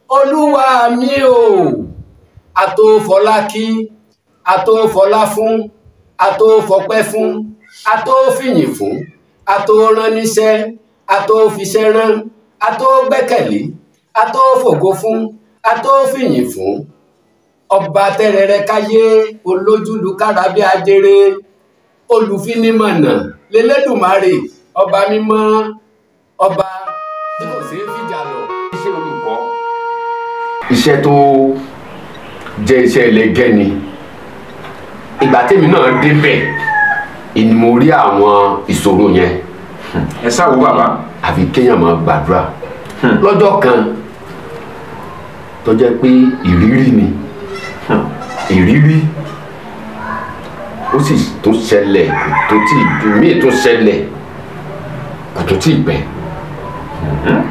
olúwa mi o àtòfọlákí àtòfọlá fún àtòfọpẹ́ fún àtòfìyìn fún àtòránníṣẹ́ àtòfiṣẹ́ rán àtògbẹ́kẹ̀lé àtòfògo fún àtòfìyìn fún ọba tẹrẹrẹ káyé olójúlùkára bí ajere olùfinimọ̀nà lélẹ́dùmarè ọba mímọ́ ọba tí kò sí fìjà lọ. iṣẹ́ olùkọ́ iṣẹ́ tó jẹ́ iṣẹ́ ẹlẹgẹ́ ni ìgbà tèmi náà débẹ̀ ni mo rí àwọn ìṣòro yẹn. ẹ sáwo bàbá. àfi kéèyàn máa gbàdúrà lọ́jọ́ kan tó jẹ́ pé ìrírí ni ìrírí ó sì tó ṣẹlẹ̀ tó tí míì tó ṣẹlẹ̀ kò tó tí pẹ́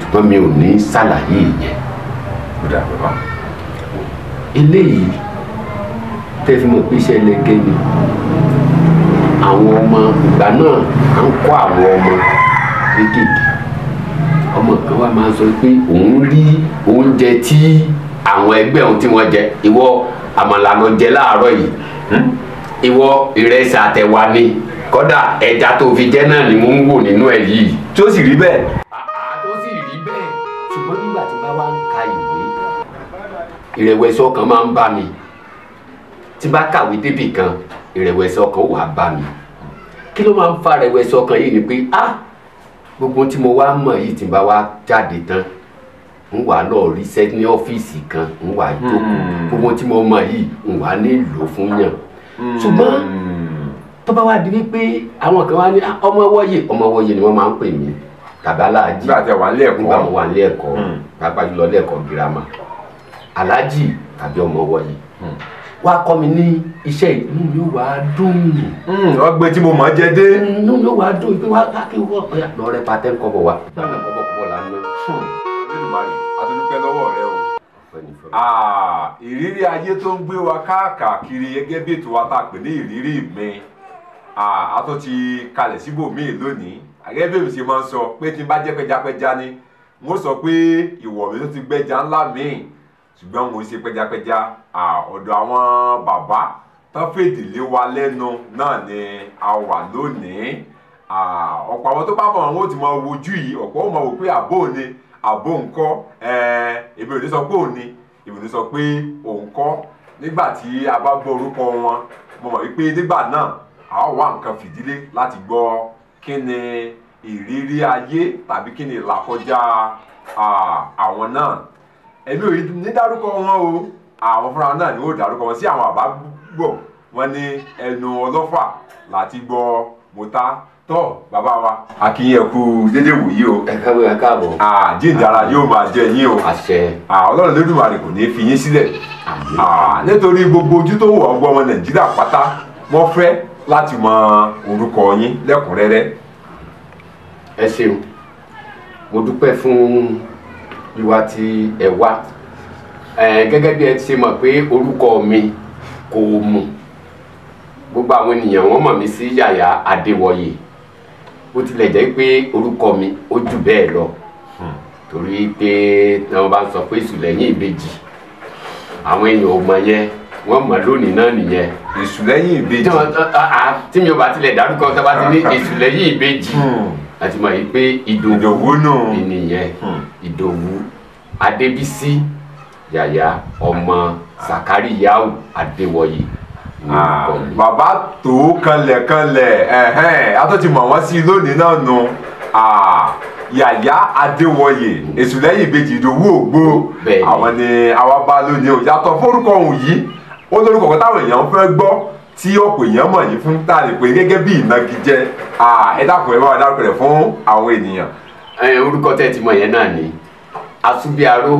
ṣùgbọ́n mi ò ní ṣàlàyé yẹn. eléyìí tẹ́ fi mọ̀ pé iṣẹ́ ẹlẹgẹ́ ni àwọn ọmọ ìgbà náà à ń kọ́ àwọn ọmọ kéékèèké ọmọ kan wá máa ń sọ pé òun rí oúnjẹ tí àwọn ẹgbẹ́ òun tí wọ́n jẹ ìwọ àmàlà ló jẹ láàárọ̀ yìí ìwọ ìrẹsì àtẹ̀wà ni kódà ẹja tó fi jẹ náà ni mo ń wò nínú ẹ yìí. tí ó sì rí bẹ́ẹ̀. tó sì rí bẹ́ẹ̀ ṣùgbọ́n nígbà tí bá wá ń ka ìwé ìrẹ̀wẹ̀sì ọkàn máa ń bá mi tí bá kàwé débì kan ìrẹ̀wẹ̀sì ọkàn wà bá mi kí ló máa ń fa ìrẹ̀wẹ̀sì ọkàn yìí ni pé gbogbo tí mo wá mọ̀ yìí tí bá wá jáde tán ń wà lọ ríṣẹ́ ní ọ́fíìsì kan ń wà jókòó gbogbo tí mo mọ̀ yìí ń wà nílò fún yàn ṣùgbọ́n tó bá wá di wípé àwọn kan wá ní ọmọ wọ́yè ni wọ́n máa ń pè mí tàbí aláàjì nígbà tí wà nílé ẹ̀kọ́ nígbà mo wà nílé ẹ̀kọ́ pàápàá jùlọ ilé ẹ̀kọ́ girama aláàjì tàbí ọmọ wọ́yè wá kọ́ mi ní iṣẹ́ inú mi ó wá dùn. ọgbẹ́ tí mo mọ̀ jẹ́ dé. inú mi ó wá dùn pé wá kí wọ́n lọ rẹ patẹ́ ń kọ́bọ̀ wá. kọ́bọ̀ là ń ná. Olódùmarè a ti dúpẹ́ lọ́wọ́ rẹ o. ìrírí ayé tó ń gbé wa káàkiri gẹ́gẹ́ bí ètò wa tá a pè ní ìrírí mi a tó ti kalẹ̀ síbòmíì lónìí gẹ́gẹ́ bí èmi ṣe máa ń sọ pé tí n bá jẹ́ pẹjapẹja ni mo sọ pé ìwọ̀ mi ló ti gbẹ́ja ńlá míì ṣùgbọ́n mo ṣe pẹjapẹja ọ̀dọ̀ àwọn bàbá tó fèdè lé wa lẹ́nu náà ni a wà lónìí ọ̀pọ̀ àwọn tó bá mọ̀ àwọn ò ti mọ wojú yìí ọ̀pọ̀ ó mọ̀ wò pé àbó ni àbó ńkọ́ èmi ò ní sọ pé òun ni èmi ò ní sọ pé òun kọ́ nígbà tí a bá gbọ́ orúkọ wọn mo mọ̀ wípé nígbà náà a ó wá nǹkan fìdílé láti gbọ́ kí ni ìrírí ayé tàbí kí ni ìlàkọjá àwọn náà èmi ò ní dárúkọ wọn o àwọn fúnra náà ni ó dárúkọ wọn sí àwọn àbá gbọ́ wọn ní ẹnu ọlọ́fà láti gbọ́ mọ́tà tọ́ bàbá wa akínyẹ kú dédé wòyí o. ẹ káàbọ̀. jíǹdara yóò máa jẹ yín o. àṣẹ. ọlọ́run lódùmarè kò ní fi yín sílẹ̀. nítorí gbogbo ojú tó wọ̀ ọgbọ́n ọmọ nàìjíríà pátá wọ́n fẹ́ láti mọ orúkọ yín lẹ́kùnrẹ́rẹ́. ẹ ṣeun mo dúpẹ́ fún ìwà tí ẹ wá gẹ́gẹ́ bí ẹ ṣe mọ̀ pé orúkọ mi kò mú gbogbo àwọn ènìyàn wọ́n mọ̀ mí sí Yàyà Adéwọyè bó tilẹ̀ jẹ́ pé orúkọ mi ó jù bẹ́ẹ̀ lọ torí pé wọ́n bá ń sọ pé èṣù lẹ́yìn ìbejì àwọn èèyàn ò mọ̀ yẹn wọ́n mọ̀ lónìí náà nìyẹn. èṣù lẹ́yìn ìbejì. tí mi ò bá tilẹ̀ dárúkọ tó bá ti ní èṣù lẹ́yìn ìbejì àti mọ̀ yìí pé Ìdòwú nìyẹn Ìdòwú Adébísí Yàyà ọmọ Sàkáríyáù Adéwọyè. bàbá tó kanlẹ̀kanlẹ̀ a tó ti mọ̀ wọ́n sí lónìí náà nù Yàyà Adéwọyè èṣù lẹ́yìn ìbejì Ìdòwú Ògbó àwọn ni àwa bá lónìí o yàtọ̀ fórúkọ òun yìí ó lórúkọ kan táwọn èèyàn fẹ́ gbọ́ tí ọ̀pọ̀ èèyàn mọ̀ yìí fún tá a lè pè gẹ́gẹ́ bí ìnagijẹ ẹ dákun ẹ bá wa dárúkọ rẹ̀ fún àwọn ènìyàn. orúkọ tẹ́ ti mọ̀ yẹn náà ni Asúbíaró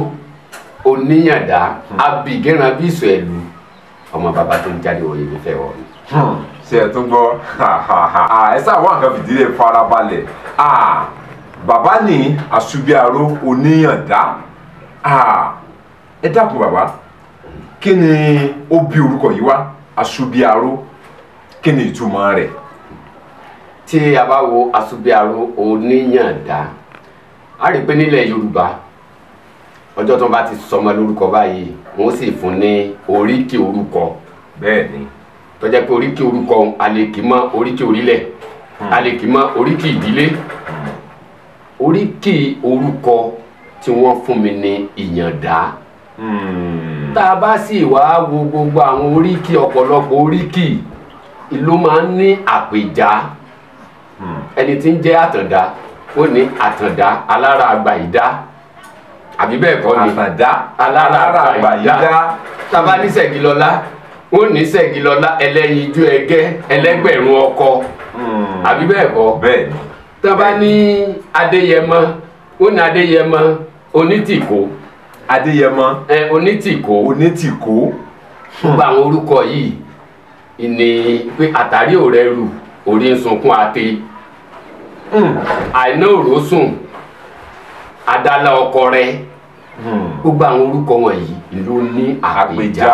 Oníyàndá Abìgẹ́ran bí ìsọ̀ ẹ̀lú ọmọ bàbá tó ń jáde wọ̀nyí ló fẹ́ wọ̀ ni. ṣe ẹ tún gbọ́ ẹ sáà wá nǹkan fìdílé farabalẹ̀ bàbá ní Asúbíaró Oníyàndá ẹ dákun bàbá kí ni ó bí orúkọ yìí wá Asúbíaró kí ni ìtumọ̀ rẹ̀. tí a bá wo Asúbíaró Oníyàndá a rí i pé nílẹ̀ Yorùbá ọjọ́ tó bá ti sọmọ lórúkọ báyìí wọ́n sì fún ní oríkì orúkọ. bẹ́ẹ̀ ni. tó jẹ́ pé oríkì orúkọ a lè kì mọ́ oríkì orílẹ̀ a lè kì mọ́ oríkì ìdílé. oríkì orúkọ tí wọ́n fún mi ní ìyàndá. tá a bá sì wá wo gbogbo àwọn oríkì ọ̀pọ̀lọpọ̀ oríkì ló máa ń ní àpèjá. ẹni tí ń jẹ́ àtàndá ó ní àtàndá alára àgbà ìdá àbí bẹ́ẹ̀ kọ́ ni àtàndá alára àgbà ìdá. tá a bá ní Ṣẹ̀gilọ́lá ó ní Ṣẹ̀gilọ́lá ẹlẹ́yinjú ẹgẹ́ ẹlẹ́gbẹ̀rún ọkọ àbí bẹ́ẹ̀ kọ́. bẹ́ẹ̀ ni. tá a bá ní Adéyẹmọ ó ní Adéyẹmọ onítìkó. Adéyẹmọ onítìkó. onítìkó. gbogbo àwọn orúkọ yìí ni pé àtàrí ò rẹrù orí ń sunkún àti àìná òró sùn adala ọkọ rẹ. gbogbo àwọn orúkọ wọ̀nyí ló ní àpèjá.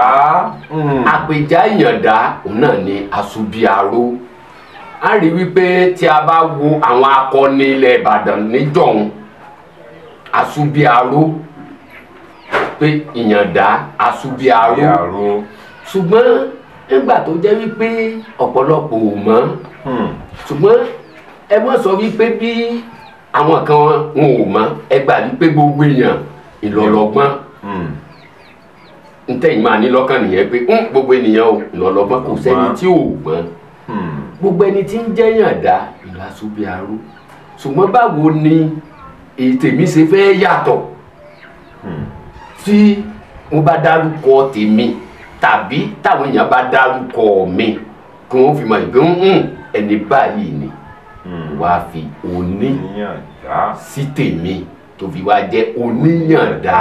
àpèjá ìyàndá òun náà ni Àsùbíaró. a rí wípé tí a bá wo àwọn akọni ilẹ̀ Ìbàdàn níjọ̀hún Àsùbíaró pé ìyàndá Àsùbíaró. ṣùgbọ́n nígbà tó jẹ́ wípé ọ̀pọ̀lọpọ̀ ò mọ̀ ṣùgbọ́n ẹ mọ̀ sọ wípé bí àwọn kan wọn ò mọ̀ ẹ gbà wípé gbogbo èèyàn ìlọlọ́gbọ́n ntẹ̀yìn máa ní lọ́kàn nìyẹn pé gbogbo ènìyàn ò ìlọlọ́gbọ́n kò sẹ́ni tí ò gbọ́n gbogbo ẹni tí ń jẹ́ Ìyàndá ìlú Àsùbíaró. ṣùgbọ́n báwo ni tèmi ṣe fẹ́ yàtọ̀ tí wọ́n bá dárúkọ tèmi tàbí táwọn èèyàn bá dárúkọ mi kí wọ́n fi mọ̀ ìgbé ẹni báyìí ni wàá fi Oníyàndá sí tèmi tó fi wá jẹ́ Oníyàndá.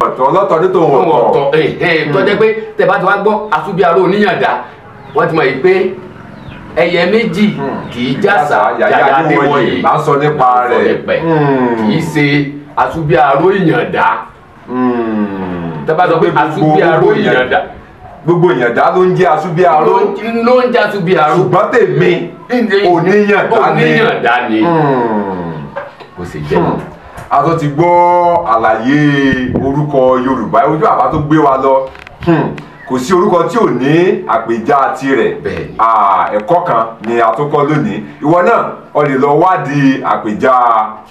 ọ̀tọ̀ ọlọ́tọ̀ ní tòun ọ̀tọ̀. tó jẹ́ pé tẹ́ bá ti wá gbọ́ Àsùbíaró Oníyàndá wọ́n ti mọ̀ yìí pé ẹyẹ méjì kì í jásà yàyà ní wọ̀nyí là ń sọ nípa rẹ̀ kì í ṣe Àsùbíaró Ìyàndá. tẹ́ bá sọ pé Àsùbíaró Ìyàndá gbogbo Ìyàndá ló ń jẹ́ Àsùbíaró ló ń jẹ́ Àsùbíaró. ṣùgbọ́n tèmi Oníyàndá ni. bó ṣe jẹ́ a tó ti gbọ́ àlàyé orúkọ Yorùbá ojú àbá tó gbé wa lọ kò sí orúkọ tí ò ní àpèjá tirẹ̀. ẹ̀kọ́ kan ni a tó kọ́ lónìí ìwọ náà o lè lọ wádìí àpèjá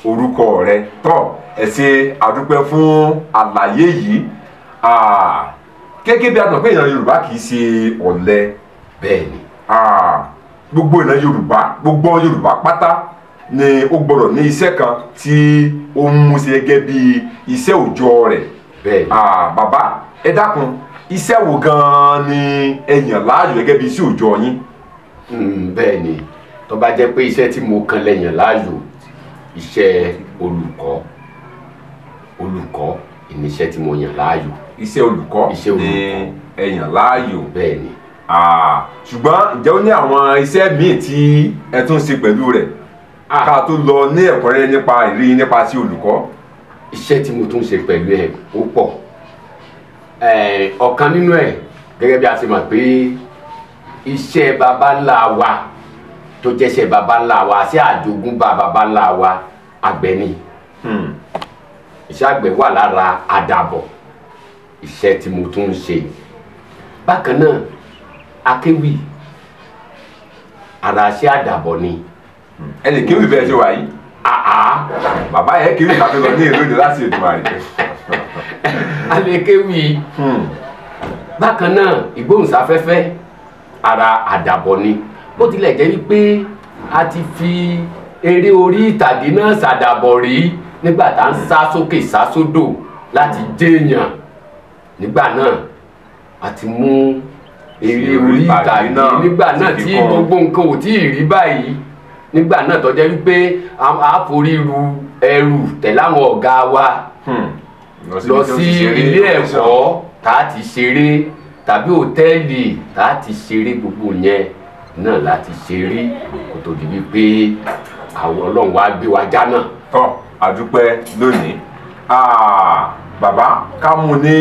orúkọ rẹ tọ́ ẹ ṣé àdúpẹ́ fún àlàyé yìí. gẹ́gẹ́ bí a mọ̀ pé ìran Yorùbá kì í ṣe ọ̀lẹ. bẹ́ẹ̀ni. gbogbo ìran Yorùbá gbogbo Yorùbá pátá ni ó gbọ́dọ̀ ní iṣẹ́ kan tí ó ń mú ṣe gẹ́gẹ́ bí iṣẹ́ òòjọ́ rẹ̀. bẹ́ẹ̀ni. bàbá ẹ dákun iṣẹ́ wo gan-an ni ẹ yàn láàyò gẹ́gẹ́ bí iṣẹ́ òòjọ́ yín. bẹ́ẹ̀ni tó bá jẹ́ pé iṣẹ́ tí mo kàn lè yàn láàyò iṣẹ́ olùkọ́ ìníṣẹ́ tí mo yàn láàyò. iṣẹ́ olùkọ́ ni ẹ yàn láàyò. bẹ́ẹ̀ni. ṣùgbọ́n ǹjẹ́ ó ní àwọn iṣẹ́ míì tí ẹ tún ṣe pẹ̀lú rẹ̀ ká tó lọ ní ẹ̀kúnrẹ́rẹ́ nípa ìrírí nípa sí olùkọ́. iṣẹ́ tí mo tún ṣe pẹ̀lú ẹ̀ ó pọ̀. ọ̀kan nínú ẹ̀ gẹ́gẹ́ bí a ti mọ̀ pé iṣẹ́ baba ńlá wa tó jẹ́ṣẹ́ baba ńlá wa sí àjogúnbá baba ńlá wa àgbẹ̀ ni. iṣẹ́ àgbẹ̀ wà lára àdàbọ̀ iṣẹ́ tí mo tún ń ṣe. bákan náà akéwì ara iṣẹ́ àdàbọ̀ ni. ẹnì kéwì bẹ́ẹ̀ ṣe wà yìí. bàbá yẹn kéwì tàbí lọ ní ìlú láti Èdùmàrè. alékéwì. bákan náà ìgbóhùnsáfẹ́fẹ́ ara àdàbọ̀ ni. bó tilẹ̀ jẹ́ wípé a ti fi eré orí ìtàgé náà ṣàdàbọ̀ rí nígbà tá ń sá sókè sá sódò láti jéèyàn. nígbà náà a ti mú eré orí ìtàgé nígbà náà tí gbogbo nǹkan ò tí ì rí báyìí. nígbà náà tó jẹ́ wípé a forí ru ẹrù tẹ̀lé àwọn ọ̀gá wa lọ sí ilé ẹ̀kọ́ tá a ti ṣeré tàbí hòtẹ́ẹ̀lì tá a ti ṣeré gbogbo yẹn náà láti ṣeré kó tó di wípé àwọn Ọlọ́run wa gbé wa já náà. tọ́ àdúpẹ́ lónìí bàbá ká mú ní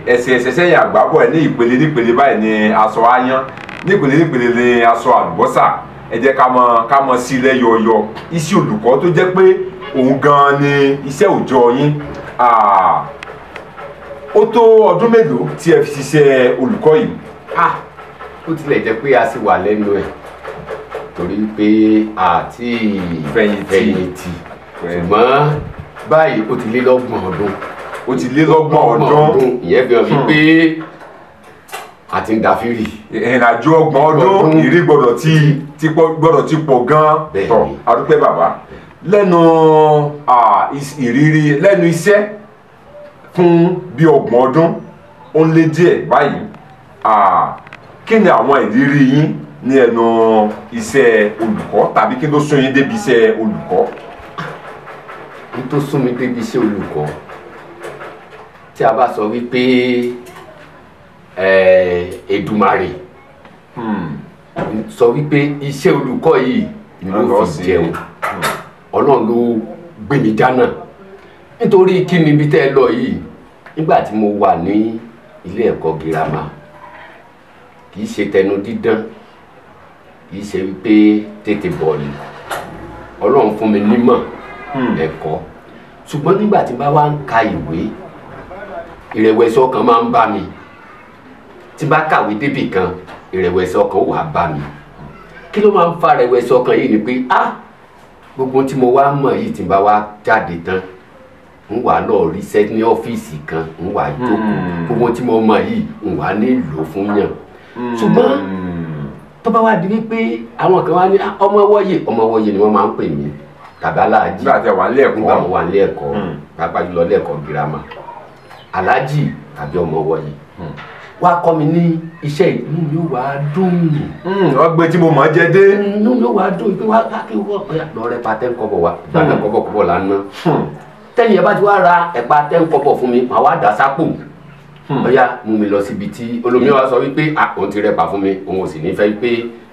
ẹsẹ̀ sẹ́yìn àgbábọ̀ ẹ̀ ní ìpele nípele báyìí ní aṣọ áyán nípele nípele ní aṣọ àlùbọ́sà ẹ jẹ́ ká mọ sí lẹ́yọ̀ọ̀yọ̀ iṣẹ́ olùkọ́ tó jẹ́ pé òun gan-an ni iṣẹ́ òòjọ́ yín ó tó ọdún mélòó tí ẹ fi ṣiṣẹ́ olùkọ́ yìí? ó tilẹ̀ jẹ́ pé a sì wà lẹ́nu ẹ̀ torí pé àti fẹ̀yìntì ṣùgbọ́n báyìí ó ti lé lọ́gbọ̀n ọdún. ó ti lé lọ́gbọ̀n ọdún. ìyẹn fi hàn wípé a ti ń dafiri. ìrìnàjò ọgbọ̀n ọdún ìrí gbọ́dọ̀ ti pọ̀ gan-an. tọ́ a dúpẹ́ bàbá lẹ́nu ìrírí lẹ́nu iṣẹ́ fún bí ọgbọ̀n ọdún ó ń lé díẹ̀ báyìí kí ni àwọn ìrírí yín ní ẹnu iṣẹ́ olùkọ́ tàbí kí ló sún yín débi iṣẹ́ olùkọ́? n tó sún mi débi iṣẹ́ olùkọ́ tí a bá sọ wípé Èdùmàrè sọ wípé iṣẹ́ olùkọ́ yìí ni ló fi jẹun Ọlọ́run ló gbé mi jánà nítorí kí ni ibi tẹ́ ẹ lọ yìí nígbà tí mo wà ní ilé ẹ̀kọ́ girama kì í ṣe tẹnu dídán kì í ṣe wípé tètè bọ̀ọ̀lì Ọlọ́run fún mi nímọ̀ ẹ̀kọ́ ṣùgbọ́n nígbà tí bá wá ń ka ìwé ìrẹ̀wẹ̀sì ọkàn máa ń bá mi tí bá kàwé débì kan ìrẹ̀wẹ̀sì ọkàn wà bá mi kí ló máa ń fa ìrẹ̀wẹ̀sì ọkàn yìí ni pé gbogbo tí mo wá mọ̀ yìí tí bá wá jáde tán ń wà lọ ríṣẹ́ ní ọ́fíìsì kan ń wà jókòó gbogbo tí mo mọ̀ yìí ń wà nílò fún yàn ṣùgbọ́n tó bá wá di wípé àwọn kan wá ní ọmọ wọ́yè ni wọ́n máa ń pè mí tàbí aláàjì nígbà tí wà nílé ẹ̀kọ́ pàápàá jùlọ ilé ẹ̀kọ́ girama aláàjì tàbí ọmọ wọ́yè wá kọ́ mi ní iṣẹ́ inú mi ó wá dùn. ọgbẹ́ tí mo mọ̀ jẹ́ dé. inú mi ó wá dùn pé wá kí wọ́n lọ rẹ pa 10 kọ́bọ̀ wa ìgbà kọ́bọ̀ là ń ná tẹ́yìn ẹ bá ti wá ra ẹ̀pà 10 kọ́bọ̀ fún mi màá wá dà sápò bóyá mú mi lọ síbi tí olómi wa sọ wípé òun ti rẹpa fún mi òun ò sì ní fẹ́ wípé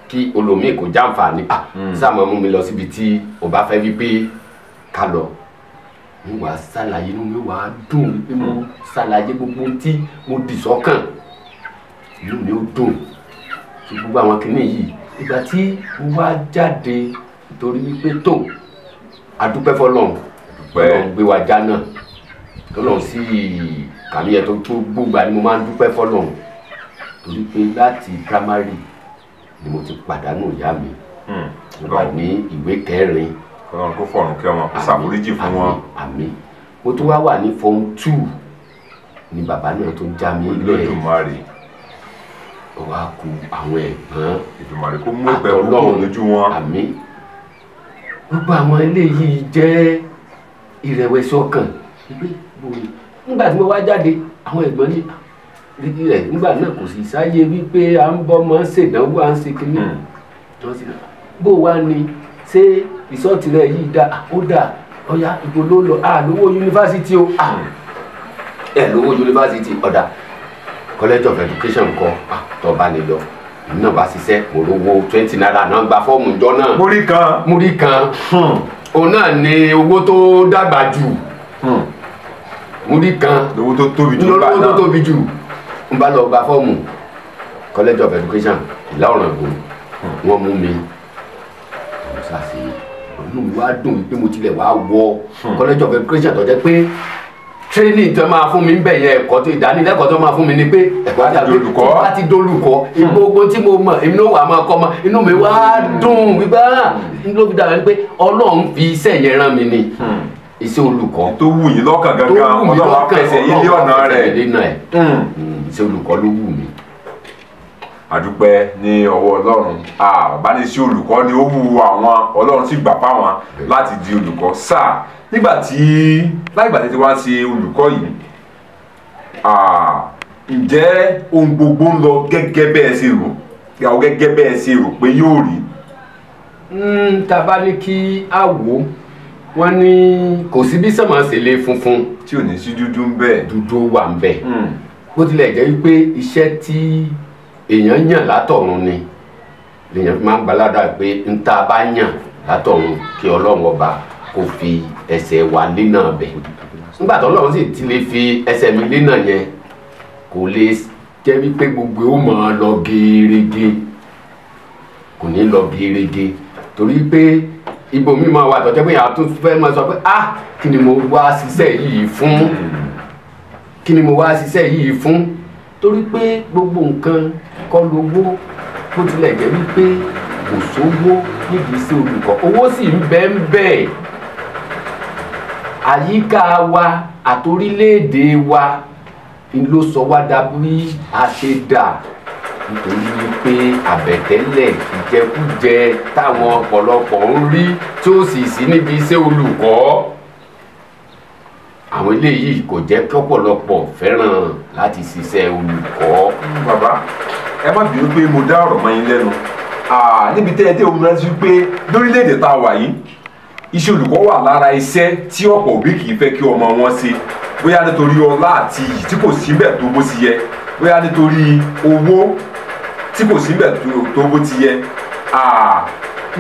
kí olómi kò jàǹfààní sáàmù mú mi lọ síbi tí o bá fẹ́ wípé ká lọ mo wá ṣàlàyé inú mi wá dùn wípé mo ṣàlàyé gbogbo tí mo dì sọ́kàn inú mi ó dùn tí gbogbo àwọn kìnìún yìí ìgbà tí mo wá jáde nítorí wípé tó adúpẹ́ fọlọ́run gbé wa já náà tọ́lọ́run sí kàmíyẹ tó gbogbo àni mo máa ń dúpẹ́ fọlọ́run torí pé láti primary ni mo ti pàdánù ìyá mi mo wà ní ìwé 4. Ọlọ́run kó fọ̀run kẹ́ wọn kó ṣàforíjì fún wọn. àmín mo tún wá wà ní form 2 ni bàbá náà tó já mi lẹ̀. Èdùmàrè ó wá kù àwọn ẹ̀gbọ́n Èdùmàrè kó mú ìpẹ́ púpọ̀ lójú wọn. àmín gbogbo àwọn eléyìí jẹ́ ìrẹ̀wẹ̀sì ọkàn nígbà tí mo wá jáde àwọn ẹ̀gbọ́n ní rígi rẹ̀ nígbà náà kò sì sáyé wípé à ń bọ́ mọ́ ṣèdánwò à ń ṣe kínní bó wá ní ṣé ìsọ́ọ̀tì rẹ̀ yìí dá ó dà ọ̀yà ìbò ló lọ lówó yunifásitì o lówó yunifásitì ọ̀dà college of education kọ tó bá lè lọ náà bá ṣiṣẹ́ mo rówó 20 naira náà gba fọ́ọ̀mù ìjọ náà múrí kan òun náà ní owó tó dàgbà jù múrí kan lówó tó tóbi jù lówó tó tóbi jù n bá lọ gba fọ́ọ̀mù college of education Ìlá Ọ̀ràngún wọ́n mú mi ṣàṣì inú mi wá dùn pé mo tilẹ̀ wá wọ college of education tó jẹ́ pé training tó máa fún mi ń bẹ̀ yẹn ẹ̀kọ́ tó ìdánilẹ́kọ̀ọ́ tó máa fún mi ni pé ẹ̀kọ́ tí a bá ti dolùkọ́ gbogbo tí mo mọ̀ èmi ló wà máa kọ́ mọ́ inú mi wá dùn wípé ló fi dàbí pé Ọlọ́run fi iṣẹ́ yẹn rán mi ni iṣẹ́ olùkọ́ tó wù yín lọ́kàn gangan Ọlọ́run á pèsè ilé ọ̀nà rẹ̀ iṣẹ́ olùkọ́ ló wù mí. àdúpẹ́ ní ọwọ́ Ọlọ́run bá ní sí olùkọ́ ni ó wù àwọn Ọlọ́run sì gbà fáwọn láti di olùkọ́ sáà nígbà tí ti wá ṣe olùkọ́ yìí ǹjẹ́ ohun gbogbo ń lọ gẹ́gẹ́ bẹ́ẹ̀ ṣe rò ìyàwó gẹ́gẹ́ bẹ́ẹ̀ ṣe rò pé yóò rí. tá a bá ní kí a wò wọ́n ní kò sí bí sàmà ṣe lè funfun tí ò ní sí dúdú ń bẹ. dúdú wà ń bẹ bó tilẹ̀ jẹ́ wípé iṣẹ́ tí èèyàn yàn látọ̀run ni lèèyàn máa ń gbaládà pé ń tá a bá yàn látọ̀run kí Ọlọ́run ọba kó fi ẹsẹ̀ wa lé náà bẹ̀ nígbà tó Ọlọ́run sì ti lè fi ẹsẹ̀ mi lé náà yẹn kò lè jẹ́ wípé gbogbo ó máa lọ gẹ́rẹ́gẹ́ kò ní lọ gẹ́rẹ́gẹ́ torí pé ibòmí máa wà tọ́jọ́ pé àwọn tó fẹ́ máa sọ pé kí ni mo wá ṣiṣẹ́ yìí fún kí ni mo wá ṣiṣẹ́ yìí fún torí pé gbogbo nǹkan kọ́ lówó bó tilẹ̀ jẹ́ wípé kò sówó nídìí sí olùkọ́ owó sì ń bẹ àyíká wa àtorílẹ̀-èdè wa ló sọ wá dàbí a ṣe dà nítorí wípé àbẹ̀tẹ́lẹ̀ ìjẹkújẹ táwọn ọ̀pọ̀lọpọ̀ ń rí tí ó sì sí níbi iṣẹ́ olùkọ́ àwọn eléyìí kò jẹ́ kí ọ̀pọ̀lọpọ̀ fẹ́ràn láti ṣiṣẹ́ olùkọ́. bàbá ẹ má bínú pé mo dá ọ̀rọ̀ mọ́ yín lẹ́nu níbi tẹ́ ẹ dé omi rántí pé lórílẹ̀‐èdè tá a wà yìí iṣẹ́ olùkọ́ wà lára iṣẹ́ tí ọ̀pọ̀ òbí kì í fẹ́ kí ọmọ wọn ṣe bóyá nítorí ọlá àti iyì tí kò síbẹ̀ tó bó ti yẹ bóyá nítorí owó tí kò síbẹ̀ tó bó ti yẹ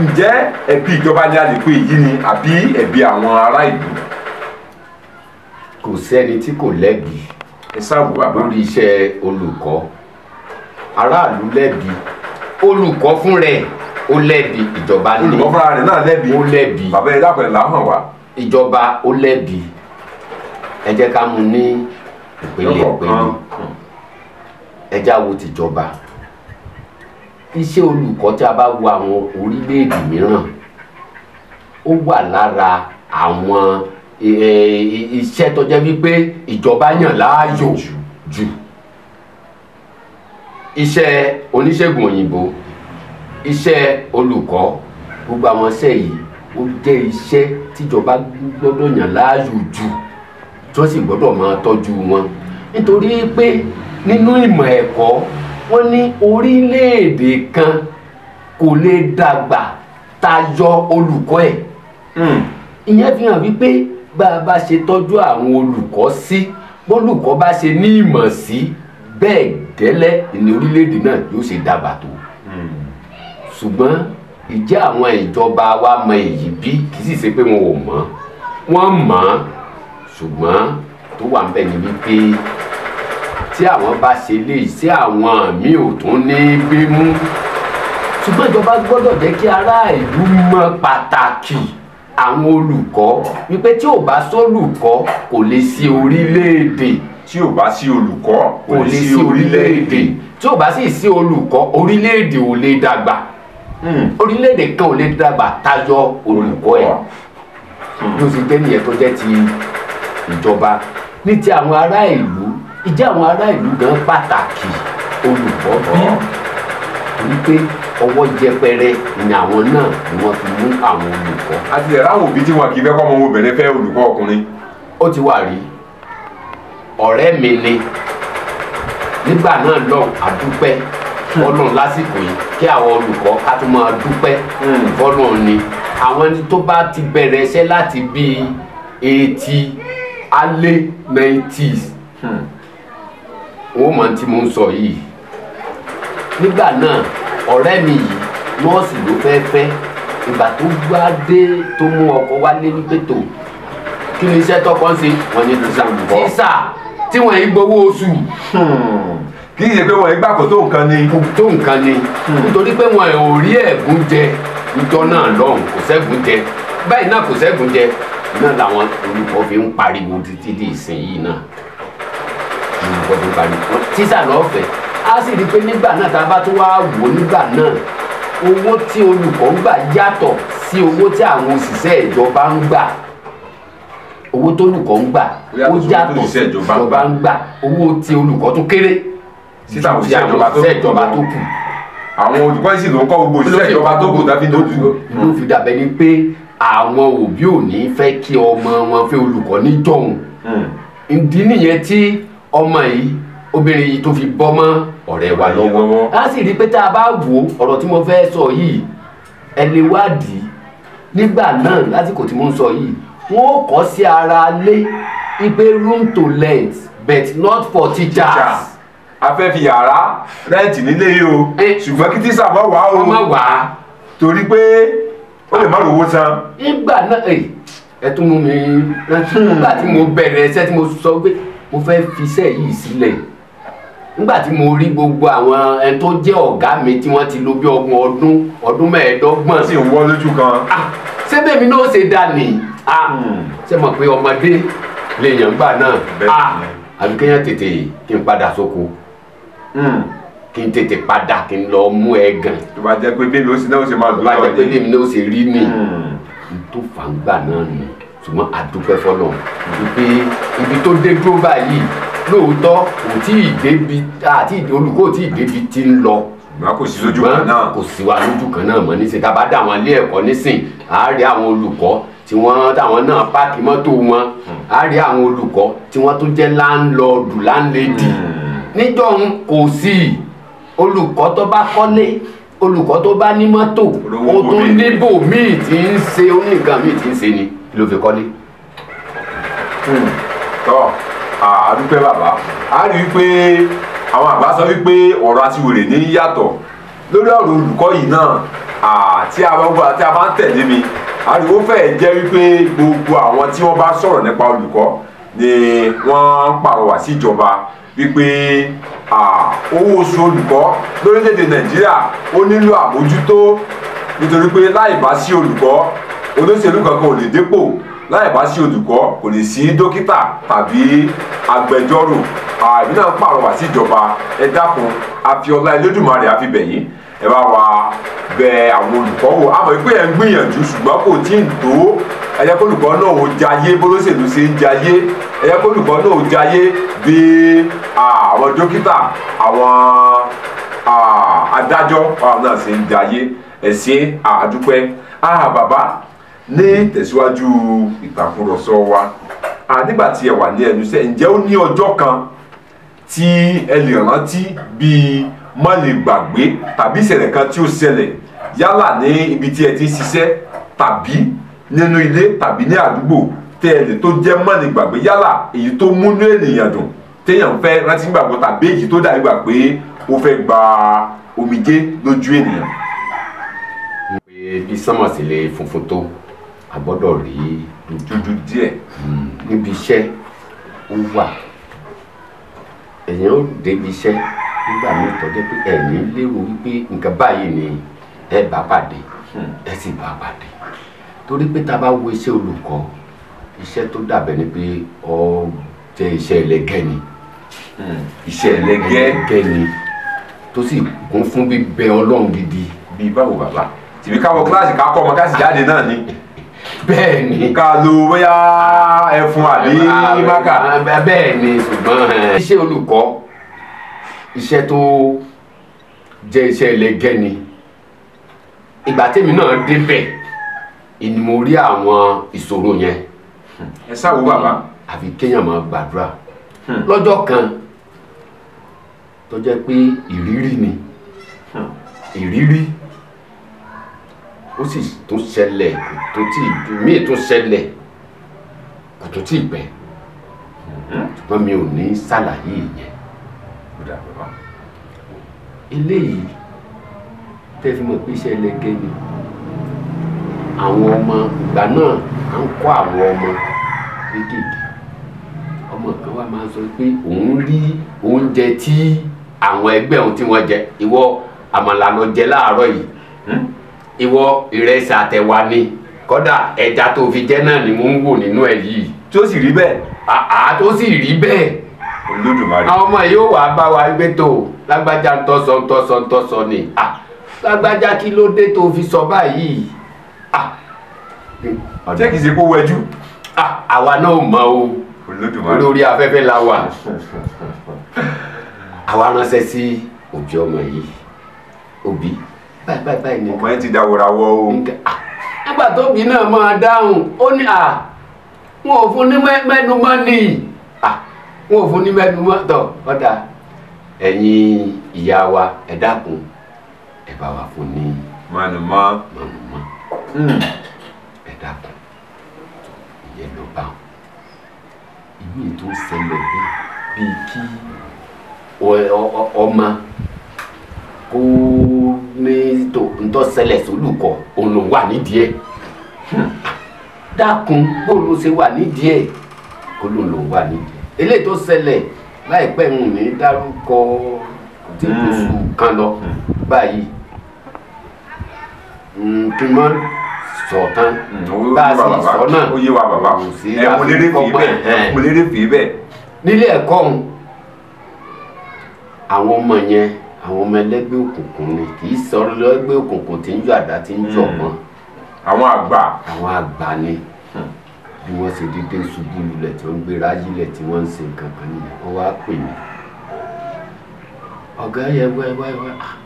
ǹjẹ́ ẹ̀bi ìjọba ni a lè pe èyí ni àbí ẹ̀bi àwọn ará ìlú. kò sẹ́ni tí kò lẹ́bi lórí iṣẹ́ olùkọ́ aráàlú lẹ́bi olùkọ́ fún rẹ̀ ó lẹ́bi ìjọba ní olùkọ́ fúnra rẹ̀ náà lẹ́bi ó lẹ́bi bàbá ẹ dákun ẹ̀ láhàn wá. ìjọba ó lẹ́bi ẹ jẹ́ ká mú ní ìpele ẹ já wo tìjọba iṣẹ́ olùkọ́ tí a bá wo àwọn orílẹ̀-èdè mìíràn ó wà lára àwọn iṣẹ́ tó jẹ́ wípé ìjọba yàn láàyò jù iṣẹ́ oníṣègùn òyìnbó iṣẹ́ olùkọ́ gbogbo àwọn iṣẹ́ yìí ó jẹ́ iṣẹ́ tíjọba gbọ́dọ̀ yàn láàyò jù tí wọ́n sì gbọ́dọ̀ máa tọ́jú wọn nítorí pé nínú ìmọ̀ ẹ̀kọ́ wọ́n ní orílẹ̀-èdè kan kò lè dàgbà tayọ olùkọ́ ẹ̀ ìyẹn fi hàn wípé bá a bá ṣe tọ́jú àwọn olùkọ́ sí bólùkọ́ bá ṣe ní ìmọ̀ sí bẹ́ẹ̀ gẹ́lẹ́ ní orílẹ̀-èdè náà yóò ṣe dàgbà tó ṣùgbọ́n ìjẹ́ àwọn ìjọba wa mọ èyí bí kì í sì ṣe pé wọn ò mọ̀ wọ́n mọ̀ ṣùgbọ́n tó wà ń bẹ̀ ni wípé tí àwọn bá ṣe lè ṣe àwọn míì ò tún ní gbé mú ṣùgbọ́n ìjọba gbọ́dọ̀ jẹ́ kí ará ìlú mọ̀ pàtàkì àwọn olùkọ́ wípé tí ò bá sólùkọ́ kò lè sí orílẹ̀-èdè tí ò bá sí olùkọ́ kò lè sí orílẹ̀-èdè tí ò bá sì sí olùkọ́ orílẹ̀-èdè ò lè dàgbà orílẹ̀-èdè kan ò lè dàgbà tayọ olùkọ́ ẹ̀ ló sì jẹ́ nìyẹn tó jẹ́ ti ìjọba ní ti àwọn ará ìlú ìjẹ́ àwọn ará ìlú gan pàtàkì olùkọ́ bí wípé ọwọ́ jẹpẹrẹ ni àwọn náà ni wọ́n fi mú àwọn olùkọ́. àti ẹ̀rọ àwọn òbí tí wọn kì í fẹ́ kọ́ ọmọ obìnrin fẹ́ olùkọ́ ọkùnrin. ó ti wà rí ọ̀rẹ́ mi ni nígbà náà lọ àdúpẹ́ fọ́lọ́n lásìkò yìí kí àwọn olùkọ́ ká tún máa dúpẹ́ fọ́lọ́n ni àwọn ẹni tó bá ti bẹ̀rẹ̀ iṣẹ́ láti bíi 80 alẹ́ 90s wọ́n mọ̀ tí mo ń sọ yìí nígbà náà ọ̀rẹ́ mi yìí nọ́ọ̀sì ló fẹ́ fẹ́ ìgbà tó gbá dé tó mú ọkọ̀ wálé wípé tó kí ni iṣẹ́ tọkọ ń ṣe wọ́n ní tíṣà tí wọ́n yìí gbowó oṣù kì í ṣe pé wọ́n yìí gbà kó tó nǹkan ni tó nǹkan ni nítorí pé wọn ò rí ẹ̀gún jẹ níjọ náà lọ́hùn kò sẹ́gun jẹ báyìí náà kò sẹ́gun jẹ náà làwọn olùkọ́ fi ń pariwo títí di ìsinyìí náà olùkọ́ fi ń pariwo tíṣà lọ́fẹ̀ẹ́ á sì rí i pé nígbà náà tá a bá tún wá wò nígbà náà owó tí olùkọ́ ń gbà yàtọ̀ sí owó tí àwọn òṣìṣẹ́ ìjọba ń gbà owó tó olùkọ́ ń gbà ó yàtọ̀ sí ìjọba ń gbà owó tí olùkọ́ tún kéré sí àwọn òṣìṣẹ́ ìjọba tó kù àwọn olùkọ́ sì ló ń kọ́ gbogbo òṣìṣẹ́ ìjọba tó kù dábí dojú. ló fi dàbẹ́ ni pé àwọn òbí ò ní fẹ́ kí ọmọ wọn fẹ́ olùkọ́ níjọ̀hún ìdí nìyẹn tí ọmọ yìí obìnrin yìí tó fi bọ́ mọ́ ọ̀rẹ́ wa lọ́wọ́ á sì rí i pé tá a bá wò ó ọ̀rọ̀ tí mo fẹ́ sọ yìí ẹ lè wádìí nígbà náà lásìkò tí mo ń sọ yìí wọ́n ó kọ́ sí ara lé ipe room to rent but not for teachers. a fẹ́ fi yàrá rẹ́ǹtì nílé yìí o ṣùgbọ́n kí tíṣà bá wà o má wà á torí pé ó lè má rówó san. nígbà náà ẹ tún mú mi rántí nígbà tí mo bẹ̀rẹ̀ ẹsẹ̀ tí mo sọ pé mo fẹ́ fi iṣẹ́ yìí sílẹ̀ nígbà tí mo rí gbogbo àwọn ẹni tó jẹ́ ọ̀gá mi tí wọ́n ti lò bí ọgbọ̀n ọdún 15. sì ń wọ́ lójú kan. sẹ́bẹ̀ mi náà ṣe dà ní ṣe mọ̀ pé ọmọdé lèèyàn gbà náà àbí kéèyàn tètè kí n padà sóko kí n tètè padà kí n lọ mú ẹ̀gàn. tó bá jẹ́ pé bébí ó sì náà ó ṣe máa dùn lọ́wọ́ ni. tó bá jẹ́ pé bébí náà ó ṣe rí ni tó fà ń gbà náà ni ṣùgbọ́n àdúpẹ́ fọlọ́ wípé ibi tó dé dúró báyìí lóòótọ́ kò tí ì débi àti olùkọ́ ò tí ì débi tí ń lọ. ṣùgbọ́n kò sí lójú kan náà. kò sí wa lójú kan náà mọ́ nísìnyí tá a bá dá àwọn ilé ẹ̀kọ́ nísìn á rí àwọn olùkọ́ tí wọ́n táwọn náà páàkì mọ́tò wọn á rí àwọn olùkọ́ tí wọ́n tó jẹ́ láńlọ́ọ̀dù láńlẹ́dì níjọ́ kò sí olùkọ́ tó bá kọ́lé olùkọ́ tó bá ní mọ́tò ó tún níbò míì tí ń ṣe oníkan míì tí ń ṣe ni ló fi kọ́lé. tọ́ àdúpẹ́ bàbá a rí i pé àwọn àgbà sọ wípé ọ̀rọ̀ àti wèrè ní yàtọ̀ lórí ọ̀rọ̀ olùkọ́ yìí náà tí a bá ń tẹ̀lé mi a rí i ó fẹ́ẹ̀ jẹ́ wípé gbogbo àwọn tí wọ́n bá sọ̀rọ̀ nípa olùkọ́ ni wọ́n ń pàrọwà sí ìjọba wípé owó oṣù olùkọ́ lórílẹ̀‐èdè nàìjíríà ó nílò àmójútó nítorí pé láì bá sí olùkọ́ olóṣèlú kankan ò lè dépò láì bá sí olùkọ́ kò lè sí dókítà tàbí agbẹjọ́rò àbí náà pàrọwà sí ìjọba ẹ dákun àfiọlá Elédùmarè àfi bẹ̀yìn ẹ bá wa bẹ àwọn olùkọ́ wò àmọ́ pé ẹ ń gbìyànjú ṣùgbọ́n kò tí ì tó ẹ jẹ́ kó olùkọ́ náà ó jayé bólóṣèlú ṣe ń jayé ẹ jẹ́ kó olùkọ́ náà ó jayé bí àwọn dókítà àwọn adájọ́ àwọn náà ṣe ń jayé ẹ ṣé àdúpẹ́ bàbá ní tẹ̀síwájú ìtàkùrọ̀sọ wa nígbà tí ẹ wà ní ẹnu iṣẹ́ ǹjẹ́ ó ní ọjọ́ kan tí ẹ lè rántí bíi má lè gbàgbé tàbí ìṣẹ̀lẹ̀ kan tí ó ṣẹlẹ̀ yálà ní ibi tí ẹ ti ń ṣiṣẹ́ tàbí nínú ilé tàbí ní àdúgbò tẹ́ ẹ lè tó jẹ́ má lè gbàgbé yálà èyí tó múnú ènìyàn dùn téèyàn fẹ́ rántí gbàgbọ́ tàbí èyí tó dàbí gbà pé ó fẹ́ gba omijé lójú ènìyàn. bí sánmọ̀ sì lè funfun tó a gbọ́dọ̀ rí dúdú díẹ̀. níbi iṣẹ́ ó wà èèyàn ó débi iṣẹ́ nígbà míì tọ́jú pé ẹ̀mí lérò wípé nǹkan báyìí ni ẹ bá pàdé ẹ sì bá pàdé torí pé tá a bá wo iṣẹ́ olùkọ́ iṣẹ́ tó dàbẹ̀ ni pé ó jẹ́ iṣẹ́ ẹlẹgẹ́ ni iṣẹ́ ẹlẹgẹ́ ni tó sì kún fún bíbẹ Ọlọ́run gidi. bíi báwo bàbá tìbí ká wọ kíláàsì ká kọ́ ọmọ ká sì jáde náà ni. bẹ́ẹ̀ ni ká lo bóyá ẹfun àbí mákà. bẹ́ẹ̀ ni ṣùgbọ́n iṣẹ́ olùkọ́ iṣẹ́ tó jẹ́ iṣẹ́ ẹlẹgẹ́ ni ìgbà tèmi náà débẹ̀ ni mo rí àwọn ìṣòro yẹn. ẹ sáwo bàbá. àfi kéèyàn máa gbàdúrà lọ́jọ́ kan tó jẹ́ pé ìrírí ni ìrírí ó sì tún ṣẹlẹ̀ kò tó tí míì tún ṣẹlẹ̀ kò tó tí pẹ́ ṣùgbọ́n mi ò ní ṣàlàyé yẹn. eléyìí tẹ́ fi mọ̀ pé iṣẹ́ ẹlẹgẹ́ ni àwọn ọmọ ìgbà náà à ń kọ́ àwọn ọmọ kéékèèké ọmọ kan wá máa sọ pé òun rí oúnjẹ tí àwọn ẹgbẹ́ òun tí wọ́n jẹ ìwọ àmàlà ló jẹ láàárọ̀ yìí ìwọ ìrẹsì àtẹ̀wà ni kódà ẹja tó fi jẹ náà ni mò ń wò nínú ẹ yìí. tí ó sì rí bẹ́ẹ̀. tó sì rí bẹ́ẹ̀. Olódùmarè. àwọn ọmọ yóò wá bá wa gbé tó lágbájá ntọ́sọ ni lágbájá kí ló dé tó fi sọ báyìí. ṣé kìí ṣe kó wẹjú. àwa náà mọ̀ o lórí afẹ́fẹ́ la wà. àwa ránṣẹ́ sí òbí ọmọ yìí òbí báyìí ni. ọmọ yẹn ti dáwọ́rawọ́ o. nígbà tóbi náà máa dáhùn ó ní wọn ò fún ní mẹ́numọ́ ni wọn ò fún ní mẹ́numọ́ tọ̀ ọ̀dà ẹ̀yin ìyá wa ẹ dákun ẹ bá wa fún ní mẹ́numọ́ ẹ dákun ìyẹn ló bá wọn ìmí tó ṣẹlẹ̀ bíi kí ọmọ kó ní tó ntọ́sẹ̀lẹ̀ sólùkọ́ òun ló wà nídìí ẹ̀ dákun bó ló ṣe wà nídìí ẹ̀ kó ló wà nídìí ẹ̀ eléyìí tó ṣẹlẹ̀ láìpẹ́ ń ní dárúkọ tí oṣù kan lọ báyìí kí n má sọ tán bá a sì sọ náà ó yé wa bàbá mo lérè fi bẹ́ẹ̀. nílé ẹ̀kọ́ ọ̀hún àwọn ọmọ yẹn àwọn ọmọ ẹlẹ́gbẹ́ òkùnkùn ni kì í sọ̀rọ̀ lẹ́gbẹ́ òkùnkùn tí ń yọ àdá tí ń yọ ọ̀gbọ́n. àwọn àgbà ni bí wọ́n ṣe dédé ṣubú lulẹ̀ tí wọ́n ń gbéra yílẹ̀ tí wọ́n ń ṣe nǹkan kan nìyẹn wọ́n wá pè mí. ọ̀gá yẹ wá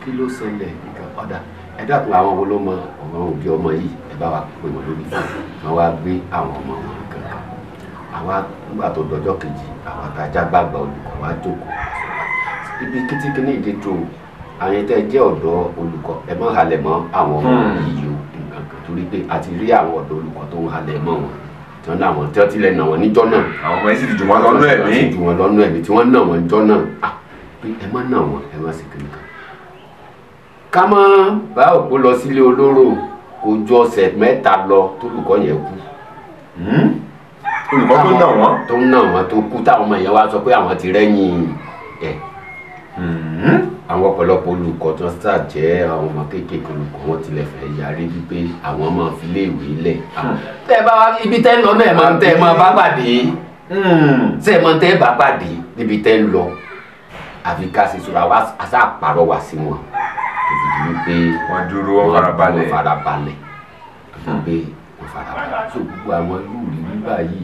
kí ló ṣẹlẹ̀ nǹkan padà ẹ dákun àwọn wo ló mọ ọmọ òbí ọmọ yìí ẹ bá wa pè wọ́n lórí fún wọn wá gbé àwọn ọmọ wọn kankan. àwa nígbà tó dọjọ́ kejì àwọn àtàjà gbàgbà olùkọ́ wa jókòó ibi kítíkíní ìdètò àwọn tẹ́ jẹ́ ọ̀dọ́ olùkọ́ ẹ má halẹ̀ mọ́ àwọn ọmọ yìí o nǹkan kan torí pé a ti rí àwọn ọ̀dọ́ olùkọ́ tó ń halẹ̀ mọ́ wọn tí wọ́n náà wọ́n tí wọ́n tilẹ̀ nà wọ́n níjọ́ náà. àwọn ọmọ yìí sì jù wọ́n lọ́nà ẹ̀mí tí wọ́n nà wọ́n níjọ́ náà pé ẹ má nà wọ́n ẹ má sì kiri kan. ká má bá òpó lọ sílé olóró kó ju ọ̀sẹ̀ mẹ́ta lọ tólùkọ́ yẹn kú. olùkọ́ tó nà wọ́n tó kú táwọn ọmọ yẹn wá sọ pé àwọn ti rẹ́yìn ẹ̀. àwọn ọ̀pọ̀lọpọ̀ olùkọ́ tó sà jẹ́ àwọn ọmọ kéékèèké olùkọ́ wọn tilẹ̀ fẹ́ yarí wípé àwọn máa fi léèwé lẹ̀. tẹ́ bá wá ibi tẹ́ ń lọ náà máa ń tẹ́ máa bá pàdé ṣé ẹ máa ń tẹ́ bá pàdé níbi tẹ́ ń lọ àfi ká sì sọ̀rọ̀ àwa àṣà àpàrọwà sí wọn tó fi di wípé wọ́n dúró wọ́n farabalẹ̀ tó fi pé wọ́n farabalẹ̀ so gbogbo àwọn irú ìrírí báyìí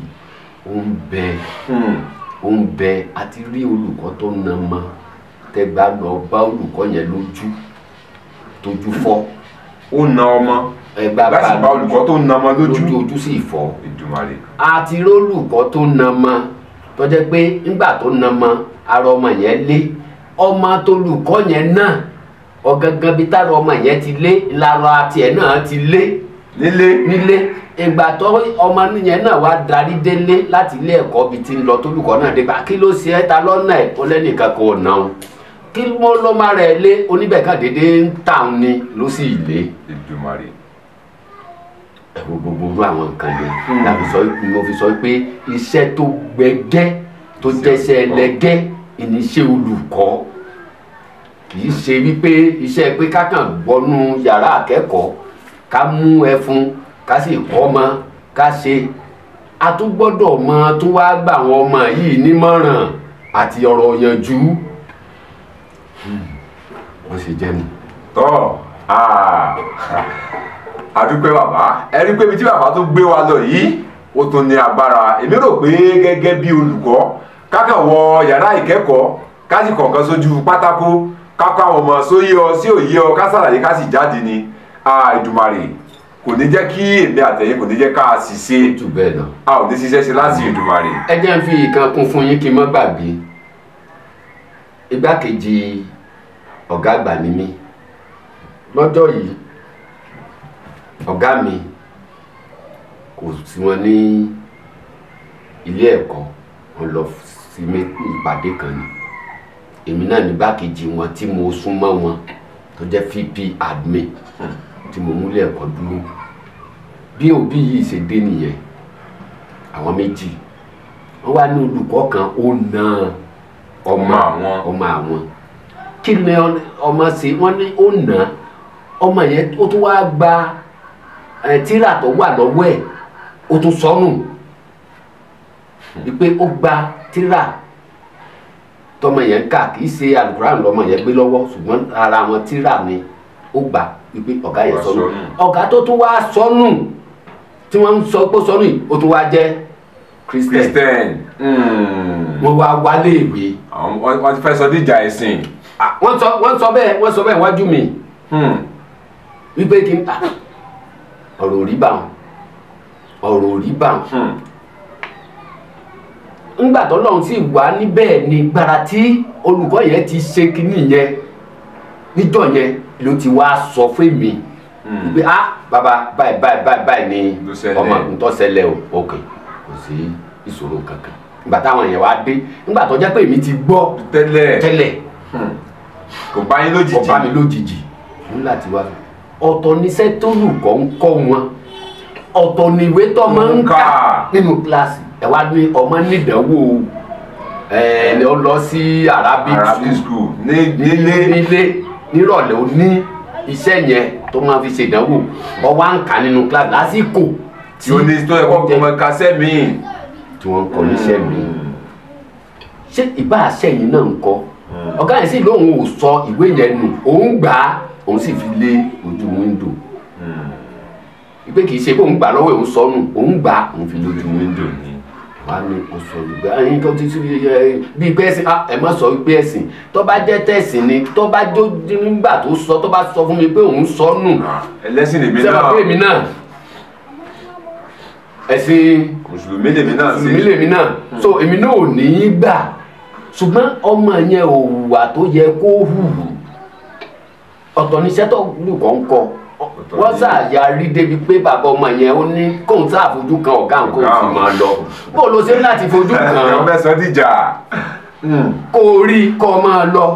ó ń bẹ àti rí olùkọ́ tó ń na mọ́ tẹgbà lọ bá olùkọ́ yẹn tójú fọ́. ó na ọmọ láti bá olùkọ́ tó na ọmọ lójú sì fọ́. àti rí olùkọ́ tó na ọmọ tó jẹ́ pé nígbà tó na ọmọ ara ọmọ yẹn lé ọmọ tolùkọ́ yẹn náà ọ̀gangan bíi tára ọmọ yẹn ti lé lára tiẹ̀ náà ti lé nílé ìgbà tó ọmọ yẹn náà wá darí délé láti ilé ẹ̀kọ́ bíi ti ń lọ tolùkọ́ náà dé bá kí ló ṣe é ta lọ́nà ẹ̀ ó lẹ́nìkan kò náà kí mo ló máa rẹ̀ lé oníbẹ̀kan dédé ń tàn ni ló sì lé. ẹ̀rù gbogbo àwọn nǹkan yẹn láti sọ mo fi sọ pé iṣẹ́ tó gbẹgẹ́ tó jẹ́sẹ̀ ẹlẹgẹ́ ìníṣẹ́ olùkọ́ kì í ṣe wípé iṣẹ́ pé ká kàn gbọ́nú yàrá akẹ́kọ̀ọ́ ká mú ẹfun ká sì kọ́ mọ́ ká ṣe a tún gbọ́dọ̀ mọ tó wá gbà wọn ọmọ yìí nímọ̀ràn àti ọ̀rọ̀ yanjú. wọ́n ṣe jẹ́ mi. tọ́ àdúpẹ́ bàbá ẹ rí pé ibi tí bàbá tó gbé wa lọ yìí ó tún ní agbára èmi rò pé gẹ́gẹ́ bí olùkọ́ kákan wọ yàrá ìkẹ́kọ̀ọ́ ká sì kọ̀ọ̀kan sójú pátákó kákan àwọn ọmọ sóyè ọ sí òye ọ ká ṣàlàyé ká sì jáde ni Èdùmàrè kò ní jẹ́ kí èmi àtẹ̀yìn kò ní jẹ́ ká sì ṣe jù bẹ́ẹ̀ lọ a ò ní ṣiṣẹ́ ṣe láti Èdùmàrè. ẹ jẹ́ ń fi ìkan kún fún yín kí n má gbàgbé igbákejì ọ̀gá àgbà ni mí lọ́jọ́ yìí ọ̀gá mi kò sí wọn ní ilé ẹ̀kọ́ wọn lọ sí ìpàdé kan ni èmi náà ní igbákejì wọn tí mo sún mọ́ wọn tó jẹ́ VP admin tí mo múlẹ̀ ẹ̀kọ́ dúró bí òbí yìí ṣe dé nìyẹn àwọn méjì wọ́n wá ní olùkọ́ kan ó na ọmọ àwọn kí ni ọmọ ṣe wọ́n ní ó nà ọmọ yẹn ó tún wá gba tírà tó wà lọ́wọ́ ẹ̀ ó tún sọnù wípé ó gba tírà tọmọ yẹn kà kì í ṣe Al-Qur'an lọmọ yẹn gbé lọ́wọ́ ṣùgbọ́n ara wọn tírà ni ó gbà wípé ọ̀gá yẹn sọnù ọ̀gá tó tún wá sọnù tí wọ́n ń sọ pé sọnù yìí ó tún wá jẹ́ Christian wọ́n wá wálé ìwé. wọ́n ti fẹ́ sọ díjà ẹ̀sìn. wọ́n sọ bẹ́ẹ̀ wájú mi wípé kí n ọ̀rọ̀ òrí bá wọn ńgbà tó lọ́hùn sí wà níbẹ̀ ni gbàrà tí olùkọ́ yẹn ti ṣe kínní yẹn níjọ́ yẹn ló ti wá sọ fún mi wípé bàbá báyìí ni ọmọ ntọ́ ṣẹlẹ̀ o ok kò sí ìṣòro kankan nígbà táwọn yẹn wá dé nígbà tó jẹ́ pé èmi ti gbọ́ tẹ́lẹ̀ kò bá yín lójijì kò bá mi lójijì nígbà tí wá ọ̀tọ̀ níṣẹ́ tó lùkọ́ ń kọ́ wọn ọ̀tọ̀ níwé tó máa ń kà nínú kíláàsì ẹ wá ní ọmọ nídàáwó ẹ lọ sí Arabic school nílé nírọ̀lẹ́ ó ní iṣẹ́ yẹn tó máa fi ṣèdánwò ọwọ́ à ń kà nínú class lásìkò tí ó ní tó ẹ̀kọ́ kọ́ mọ́ kásẹ̀ míì tí wọ́n ń kọ́ níṣẹ́ míì ṣé ìbá àṣẹyìn náà ń kọ́ ọ̀gá yẹn sì lóun ò sọ ìwé yẹn nù òun gbà á òun sì fi lé ojú wíńdò ìpè kì í ṣe bóun gbà lọ́wọ́ òun sọnù òun gbà á òun fi lójú wíńdò wà ní oṣù olùgbé ẹyin tó ti bí pé ẹ̀sìn ẹ má sọ wípé ẹ̀sìn tó bá jẹ́ tẹ̀sìn ni tó bá jó nígbà tó sọ tó bá sọ fún mi pé òun sọnù ẹlẹ́sìn lèmi náà sẹ́wọ́n pé èmi náà ẹ̀sìn mùsùlùmí lèmi náà sí mùsùlùmí lèmi náà so èmi náà ò ní í gbà ṣùgbọ́n ọmọ yẹn ò hùwà tó yẹ kó hù ọ̀tọ̀ níṣẹ́ tó lùkọ́ ń kọ́ wọ́n ṣàyàrí débi pé bàbá ọmọ yẹn ó ní kóun tá àfojú kan ọ̀gá nǹkan ò sì máa lọ bó ló ṣe láti fojú kan ọbẹ̀ sọ dìjà kó o rí kó o máa lọ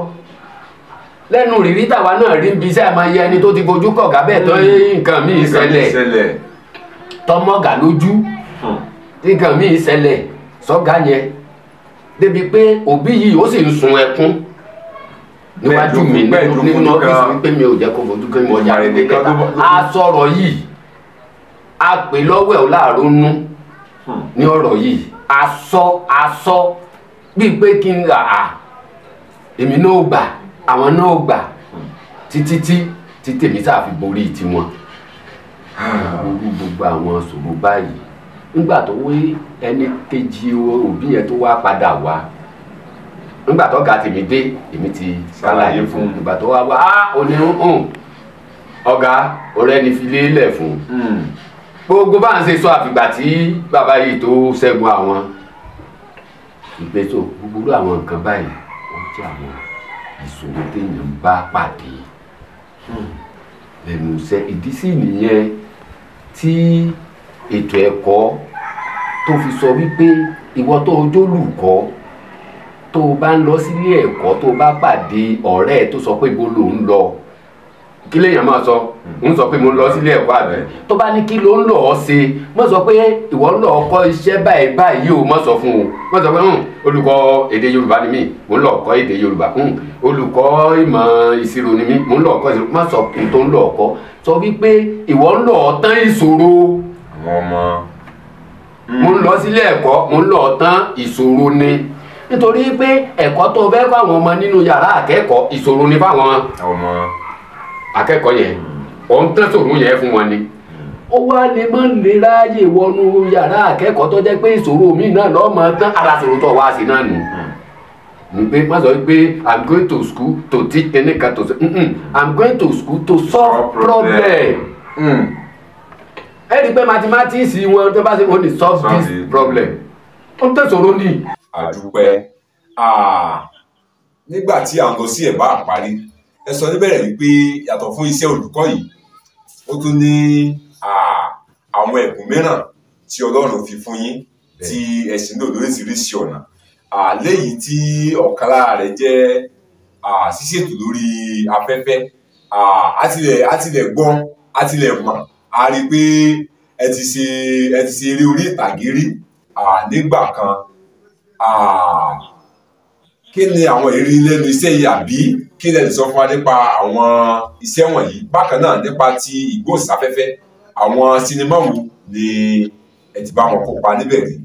lẹ́nu rírí tàwa náà rí bí iṣẹ́ máa yẹ ẹni tó ti fojú kọ̀ ọ̀gá bẹ́ẹ̀ tó nǹkan míì ṣẹlẹ̀ tọmọgà lójú nǹkan míì ṣẹlẹ̀ sọ́gà yẹn débi pé òbí yìí ó sì ń sun ẹkún níwájú mi nínú ọ́fíìsì wípé mi ò jẹ́ kó fojú kí mo yára ní kẹta a sọ̀rọ̀ yìí a pè lọ́wọ́ ẹ̀ láàárọ̀ nú ní ọ̀rọ̀ yìí a sọ bíi pé kí n rà á èmi náà gbà àwọn náà gbà títí tí tèmi sáà fi borí tiwọn gbogbo àwọn sọ̀rọ̀ báyìí nígbà tó wí ẹni kejì òbí yẹn tó wá padà wá nígbà tó ga tèmi dé èmi ti ṣàlàyé fún nígbà tó wá ó ní ọ̀gá ọ̀rẹ́ ni fi lélẹ̀ fún gbogbo bá ń ṣe sọ àfìgbà tí bàbá yìí tó ṣẹ́gun àwọn ìgbésò gbogbo àwọn nǹkan báyìí wọ́n jẹ́ àwọn ìṣòro téèyàn ń bá pàdé lẹ́nu iṣẹ́ ìdí sì nìyẹn tí ètò ẹ̀kọ́ tó fi sọ wípé ìwọ tó jólùkọ́ tó o bá ń lọ sílé ẹ̀kọ́ tó o bá pàdé ọ̀rẹ́ ẹ̀ tó sọ pé ibo ló ń lọ kí lèèyàn máa sọ ń sọ pé mo ń lọ sílé ẹ̀kọ́ àbẹ̀ tó bá ní kí ló ń lọ ọ́ ṣe má sọ pé ìwọ ń lọ kọ́ iṣẹ́ báyìí báyìí o má sọ fún un má sọ pé olùkọ́ èdè Yorùbá ni mí mo ń lọ kọ́ èdè Yorùbá olùkọ́ ìmọ̀ ìṣirò ni mí mo ń lọ kọ́ ìṣirò má sọ pé tó ń lọ kọ́ sọ wípé ìwọ ń lọ tán ìṣòro àwọn ọmọ mo ń lọ sílé ẹ̀kọ́ mo ń lọ tán ìṣòro ni nítorí pé ẹ̀kọ́ tó fẹ́ fáwọn ọmọ nínú yàrá akẹ́kọ̀ọ́ ìṣòro ni fáwọn ọmọ akẹ́kọ̀ọ́ yẹn òun tán ṣòro yẹn fún wọn ni ó wá lè má lè ráàyè wọnú yàrá akẹ́kọ̀ọ́ tó jẹ́ pé ìṣòro mi náà lọ́mọ tán ara ṣòro tó wá sí náà nù nígbè má sọ pé I'm going to school to teach ẹnìkan to I'm going to school to solve problem ẹ rí i pé mathematics wọn tó bá ṣe wọn ní solve this problem ó ń tẹ̀sọ̀rọ̀ ní. àdúpẹ́ nígbà tí à ń lọ sí ẹ̀bá àparí ẹ sọ níbẹ̀rẹ̀ wípé yàtọ̀ fún iṣẹ́ olùkọ́ yìí ó tún ní àwọn ẹ̀bùn mìíràn tí Ọlọ́run fi fún yín tí ẹ sì ń lò lóríṣiríṣi ọ̀nà léyìí tí ọ̀kan lára rẹ̀ jẹ́ ṣíṣètò lórí afẹ́fẹ́ àtìlẹ̀ gbọ́n àtìlẹ̀ mọ̀ a rí i pé ẹ ti ṣe eré orí ìtàgé rí nígbà kan kí ni àwọn ìrírí lẹ́nu iṣẹ́ yìí àbí kí lẹ lè sọ fún wa nípa àwọn iṣẹ́ wọ̀nyí bákan náà nípa ti ìgbóhùnsáfẹ́fẹ́ àwọn sinimá wo ni ẹ ti bá wọn kópa níbẹ̀ rí.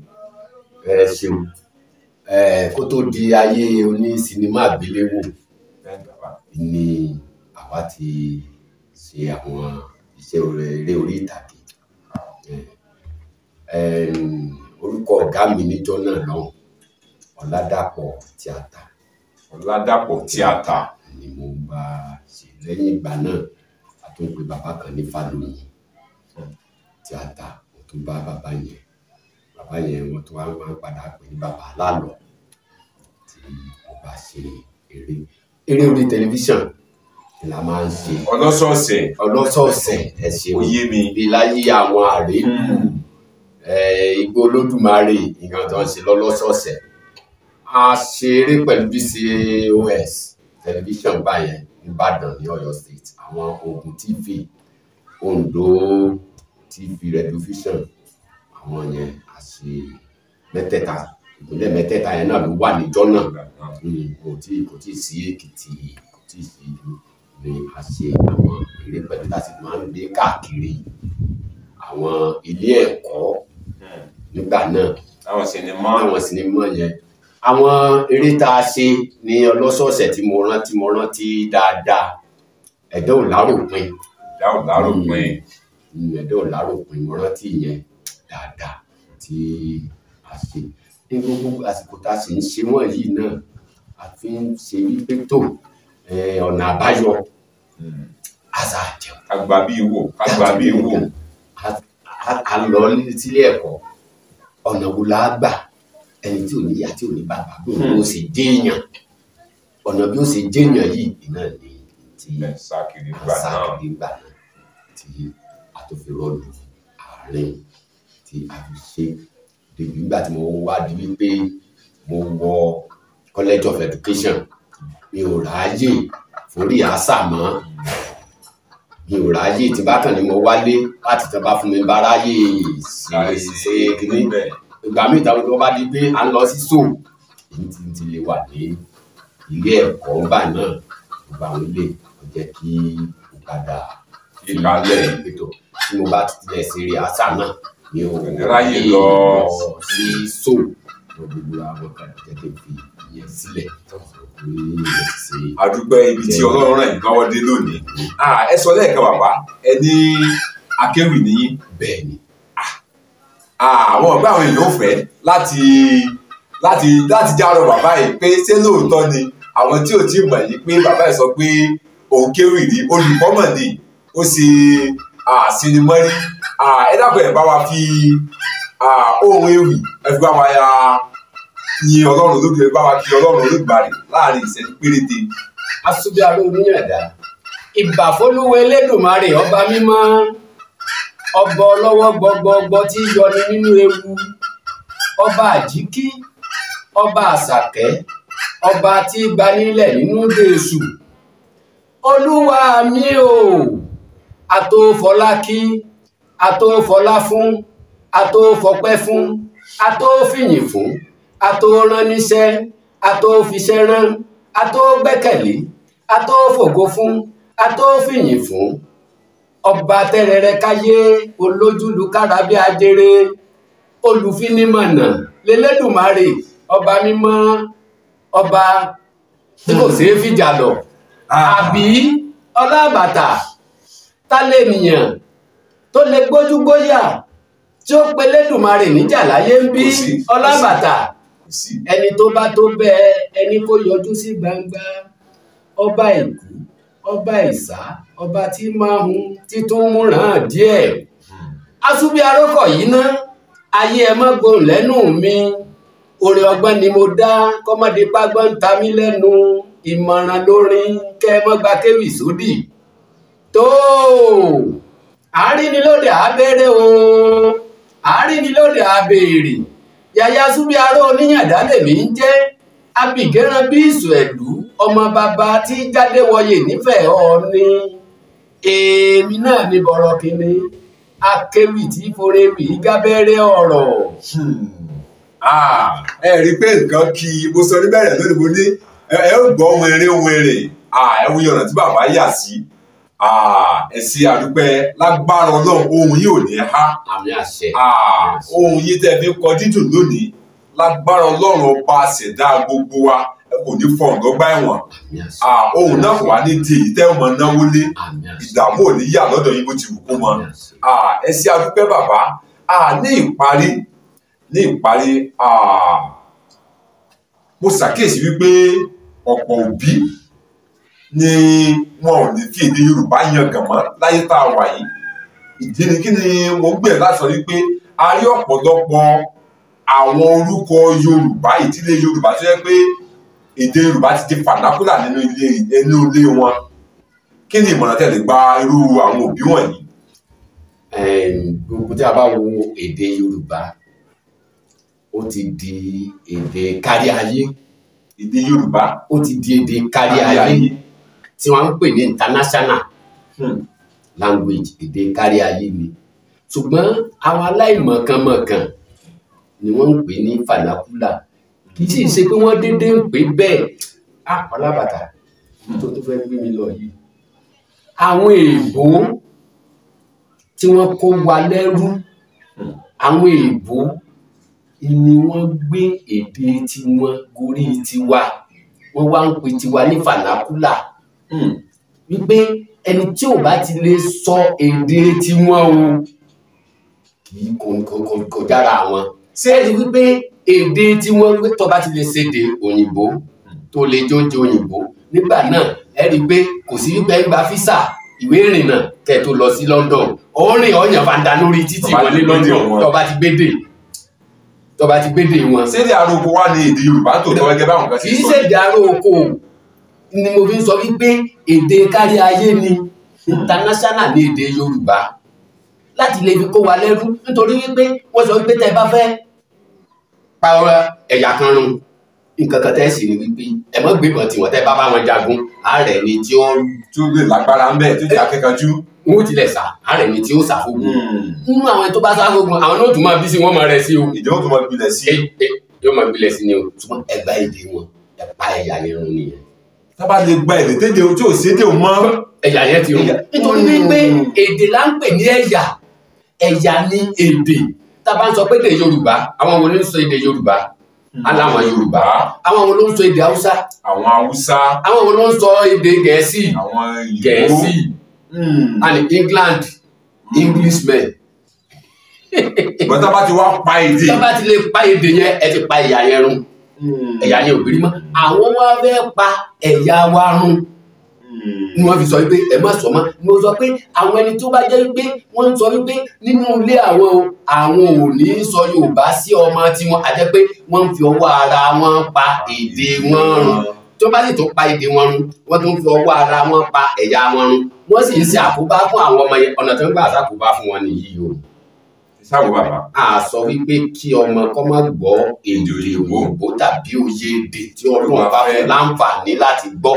ẹ ṣeun kó tó di ayé oní sinimá àgbéléwò ni àwa ti ṣe àwọn iṣẹ́ eré orí ìtàgé orúkọ ọ̀gá mi níjọ́ náà lọ́hùn Ọládàpọ̀ tíátà. Ọládàpọ̀ tíátà ni mo bá ṣe lẹ́yìn ìgbà náà a tún pe bàbá kan ní Fálóyìn tíátà mo tún bá bàbá yẹn wọ́n tún wá máa ń padà pè ní bàbá Lálọ́ tí mo bá ṣe eré orí tẹlifíṣàn la máa ń ṣe ọlọ́sọ̀ọ̀sẹ̀ ẹ ṣeun òye mi bí láyé àwọn àrélù Igbó Olódùmarè nǹkan tó ń ṣe lọ́lọ́sọ̀ọ̀sẹ̀ a ṣeré pẹ̀lú BCOS tẹlifíṣàn báyẹn nìbàdàn ní Ọ̀yọ́ state àwọn Ògùn TV Oǹdó TV Redufvision àwọn yẹn a ṣe mẹ́tẹ̀ẹ̀ta ìpínlẹ̀ mẹ́tẹ̀ẹ̀ta yẹn náà ló wà níjọ́ náà kò tí sí Èkìtì kò tí sí ìlú ni a ṣe àwọn eré pẹ̀lú láti máa ń gbé káàkiri àwọn ilé ẹ̀kọ́ nígbà náà. Àwọn sinimá yẹn. Àwọn eré tá a ṣe ní ọlọ́sọ̀ọ̀sẹ̀ tí mo rántí dáadáa. Ẹ̀dá ò láròpin. Ẹ̀dá ò láròpin, mo rántí yẹn dáadáa tí a ṣe. Ní gbogbo àsìkò tá a sì ń ṣe wọ́n yìí náà, a fi ń ṣe wípé tó ọ̀nà àbáyọ àṣà àjẹun. Àgbà bí wò. A lọ sílé ẹ̀kọ́, ọ̀nà wo la gbà ẹni tí ò ní ìyá tí ò ní bàbá bí ó ṣe jéèyàn, ọ̀nà bí ó ṣe jéèyàn yìí náà ni tí sákìrì gbà náà tí a tó fi rọ́ọ̀lù àárín tí a fi ṣe débi nígbà tí mo wá di wípé mo wọ College of Education. Mi ò ráyè forí àṣà mọ́, mi ò ráyè tí bá kàn ní mo wálé láti tán bá fún mi bá ráyè ṣe kíní. Ìgbà míì táwọn tó bá di pé à ń lọ sí sóò èyí ti lè wà ní ilé ẹ̀kọ́ ńgbà náà. Gbogbo àwọn ilé kò jẹ́ kí n padà ìkàlẹ̀ ètò tí mo bá tilẹ̀ ṣe eré àṣà náà mi ò ráyè lọ sí sóò. Gbogbo àwọn kan jẹ́ kí n fi ìyẹn sílẹ̀. Àdúgbò ibi tí Ọlọ́run rẹ̀ lọ́wọ́ dé lónìí. Ẹ sọ lẹ́ẹ̀kan bàbá, ẹ ní akéwì nìyí. Bẹ́ẹ̀ni. Àwọn ọ̀gbẹ́ àwọn èèyàn fẹ́ láti járọ bàbá yìí pé ṣé lóòótọ́ ni àwọn tí ò tí mọ̀ yìí pé bàbá yìí sọ pé òun kéwì ní olùkọ́mọ̀ ni ó ṣe sinimá rí. Ẹ dákun ẹ̀ bá wa fi ohun ewì ẹ fi bá wa ya yin Ọlọ́run lókè, bá wa kí Ọlọ́run Olódùmarè láàrin ìṣẹ́jú péréte. Asúbíàrò oníyàndá, ìbà f'Olúwa Elédùmarè ọba mímọ́, ọba ọlọ́wọ́ gbọgbọgbọ tí yọni nínú ewu, ọba àjíkí, ọba àsàkẹ́, ọba tí gbanilẹ̀ nínú dèṣù. Olúwa mi o, àtòfọlá kí, àtòfọlá fún, àtòfọpẹ́ fún, àtòfìyìn fún, àtòrán níṣẹ́, àtòfiṣẹ́ rán, àtògbẹ́kẹ̀lé, àtòfògo fún, àtòfìyìn fún. Ọba tẹ́rẹrẹ káyé, olójúlu kára bí ajere, olùfinimọ̀nà l'Elédùmarè, ọba mímọ́, ọba tí kò ṣeé fìjà lọ. Àbí Ọlábàtà tálẹ́nìyàn tó lè gbójúgbóyà tí ó pe Elédùmarè níjà láyé ń bí. Ọlábàtà ẹni tó bá tó bẹ́ẹ̀ ẹni kó yọjú sí gbangba. Ọba Èkó, ọba Ìsá, ọba tí máa hun títún múràn díẹ̀. Asúbíàrò kọ̀ yìí ná, ayé ẹ má gbóhùn lẹ́nu mi. Orin ọgbọ́n ni mo dá, kọ́mọdé págbọ́n ń ta mí lẹ́nu. Ìmọ̀ràn lórin kẹ́ ẹ mọ́ gba kéwì sódì. Tó àárínilóde àbẹ̀rẹ̀ o, àárínilóde àbèrè. Yàyà Asúbíàrò oníyàndá lèmi ń jẹ́. Abìgẹ́rán bí ìsù ẹ̀lú, ọmọ bàbá tí jáde wọyè nífẹ̀ẹ́ Ọọ̀ni. Èmi náà ni bọ̀rọ̀ kìíní, akéwì tí forewì gábẹ́rẹ́ ọ̀rọ̀. Ẹ rí i pé nǹkan kí mo sọ níbẹ̀rẹ̀ lónìí, mo ní ẹ ó gbọ́ ohun eré ẹ wo ọ̀nà tí bàbá yà sí. Ẹ ṣe àdúpẹ́ lágbára Ọlọ́run, ohun yìí ò ní há. Àmín àṣẹ. Ohun yìí tẹ́ fi kọ dídùn lónìí, lágbára Ọlọ́run ọba ṣẹ̀dá gbogbo wa kò ní fọ ọ̀dọ́gbà ẹ̀wọ̀n. Ohun náà kò wá ní di èyí tẹ́ ọmọ náwó lé, ìdààmú ò ní yà lọ́dọ̀ yín bó ti wù kó mọ. Ẹ ṣe àdúpẹ́ bàbá. Ní ìparí mo ṣàkíyèsí wípé ọ̀pọ̀ òbí ni wọn ò ní fi èdè Yorùbá yangàn mọ́ láyé tá a wà yìí. Ìdí ni kí ni mo gbìyànjú láti sọ wípé a rí ọ̀pọ̀lọpọ̀ àwọn orúkọ Yorùbá, ìdílé Yorùbá tó yẹ pé èdè Yorùbá ti di fànákùlà nínú ilé wọn. Kí ni ìmọ̀ràn tẹ́ lè gba irú àwọn òbí wọ̀nyí? Gbogbo tí a bá wo èdè Yorùbá, ó ti di èdè kárí ayé. Èdè Yorùbá ó ti di èdè kárí ayé tí wọ́n ń pè ní international language, èdè kárí ayé ni. Ṣùgbọ́n àwọn aláìmọ̀kànmọ̀kàn ni wọ́n ń pè ní vernacular. Kì í sì ṣe pé wọ́n dédé ń pè bẹ́ẹ̀. Ọlábàtà tó fẹ́ gbé mi lọ yìí, àwọn èèbó tí wọ́n kó wa lẹ́rú àwọn èèbó ni wọ́n gbé èdè tiwọn gorí tiwa wọ́n wá ń pè tiwa ní fanakula wípé ẹni tí ò bá ti lè sọ èdè tiwọn o kò dára wọn ṣé ẹ rí wípé èdè tiwọn tó bá ti lè ṣèdè òyìnbó tó lè jóúnjẹ òyìnbó nígbà náà ẹ rí pé kò sí wípé ẹ gba físà ìwé ìrìnnà kẹ́ tó lọ sí London orin ọyàn fanda lórí títì wọn ní London tó bá ti gbédè wọn. sédè aróko wà ní èdè Yorùbá tó tọ́ gẹ́gẹ́ báwọn kan ṣe sọ. kì í ṣèdè aróko ni mo fi ń sọ wípé èdè kárí ayé ni international ní èdè Yorùbá láti lè fi kó wa lẹ́rú nítorí wípé wọ́n sọ wípé tẹ́ bá fẹ́ pa ẹ̀yà kan run nǹkan kan tẹ́ sì ni wípé ẹ mọ́ gbébọn tiwọn tẹ́ bá wọn jagun ààrẹ ni tí ó lè lágbára ń bẹ̀ tó jẹ́ akẹ́kọ̀ọ́jú. wọ́n tilẹ̀ sá ààrẹ ni tí ó sàfógun nínú àwọn tó bá sáfógun àwọn náà tún máa bí sí wọ́n máa rẹ̀ sí o. ìdí wọn tún máa gbilẹ̀ sí. yóò máa gbilẹ̀ sí ni o ṣùgbọ́n ẹgbà èdè wọn ẹ pa ẹ̀yà yẹn run nìyẹn. tábà lè gba èdè tédè tí ò sédè mọ́. ẹ̀yà yẹn ti run nítorí wípé èdè là ń pè ní ẹ̀yà ní èdè tábà ń sọ pé èdè Yorùbá àwọn wo ló ń sọ èdè Yorùbá aláwọn Yorùbá àwọn wo ló ń sọ èdè Haúsá àwọn Haúsá àwọn wo ló ń sọ èdè Gẹ̀ẹ́sì àwọn Gẹ̀ẹ́sì and England Englishmen. ìgbọ́n tá bá ti wá pa èdè. tá bá ti lè pa èdè yẹn ẹ ti pa ẹ̀yà yẹn run ẹ̀yà yẹn ò gbérí mọ́ àwọn wá fẹ́ pa ẹ̀yà wa run ni wọ́n fi sọ wípé ẹ má sọ mọ́ ni wọ́n sọ pé àwọn ẹni tó bá jẹ́ wípé wọ́n ń sọ wípé nínú ilé àwọn ò ní sọ Yorùbá sí ọmọ tiwọn àjẹ́ pé wọ́n ń fi ọwọ́ ara wọn pa èdè wọn run tó bá sì tó pa èdè wọn run wọ́n tún fi ọwọ́ ara wọn pa ẹ̀yà wọn run wọ́n sì ń ṣe àkóbá fún àwọn ọmọ yẹn ọ̀nà tó ń gbà ṣàkóbá fún wọn nìyí o. sáwọ bàbá. a sọ wípé kí ọmọ kọ́ má gbọ́ èdè òyìnbó tàbí òye èdè tí Ọlọ́run bá fẹ́ láǹfààní láti gbọ́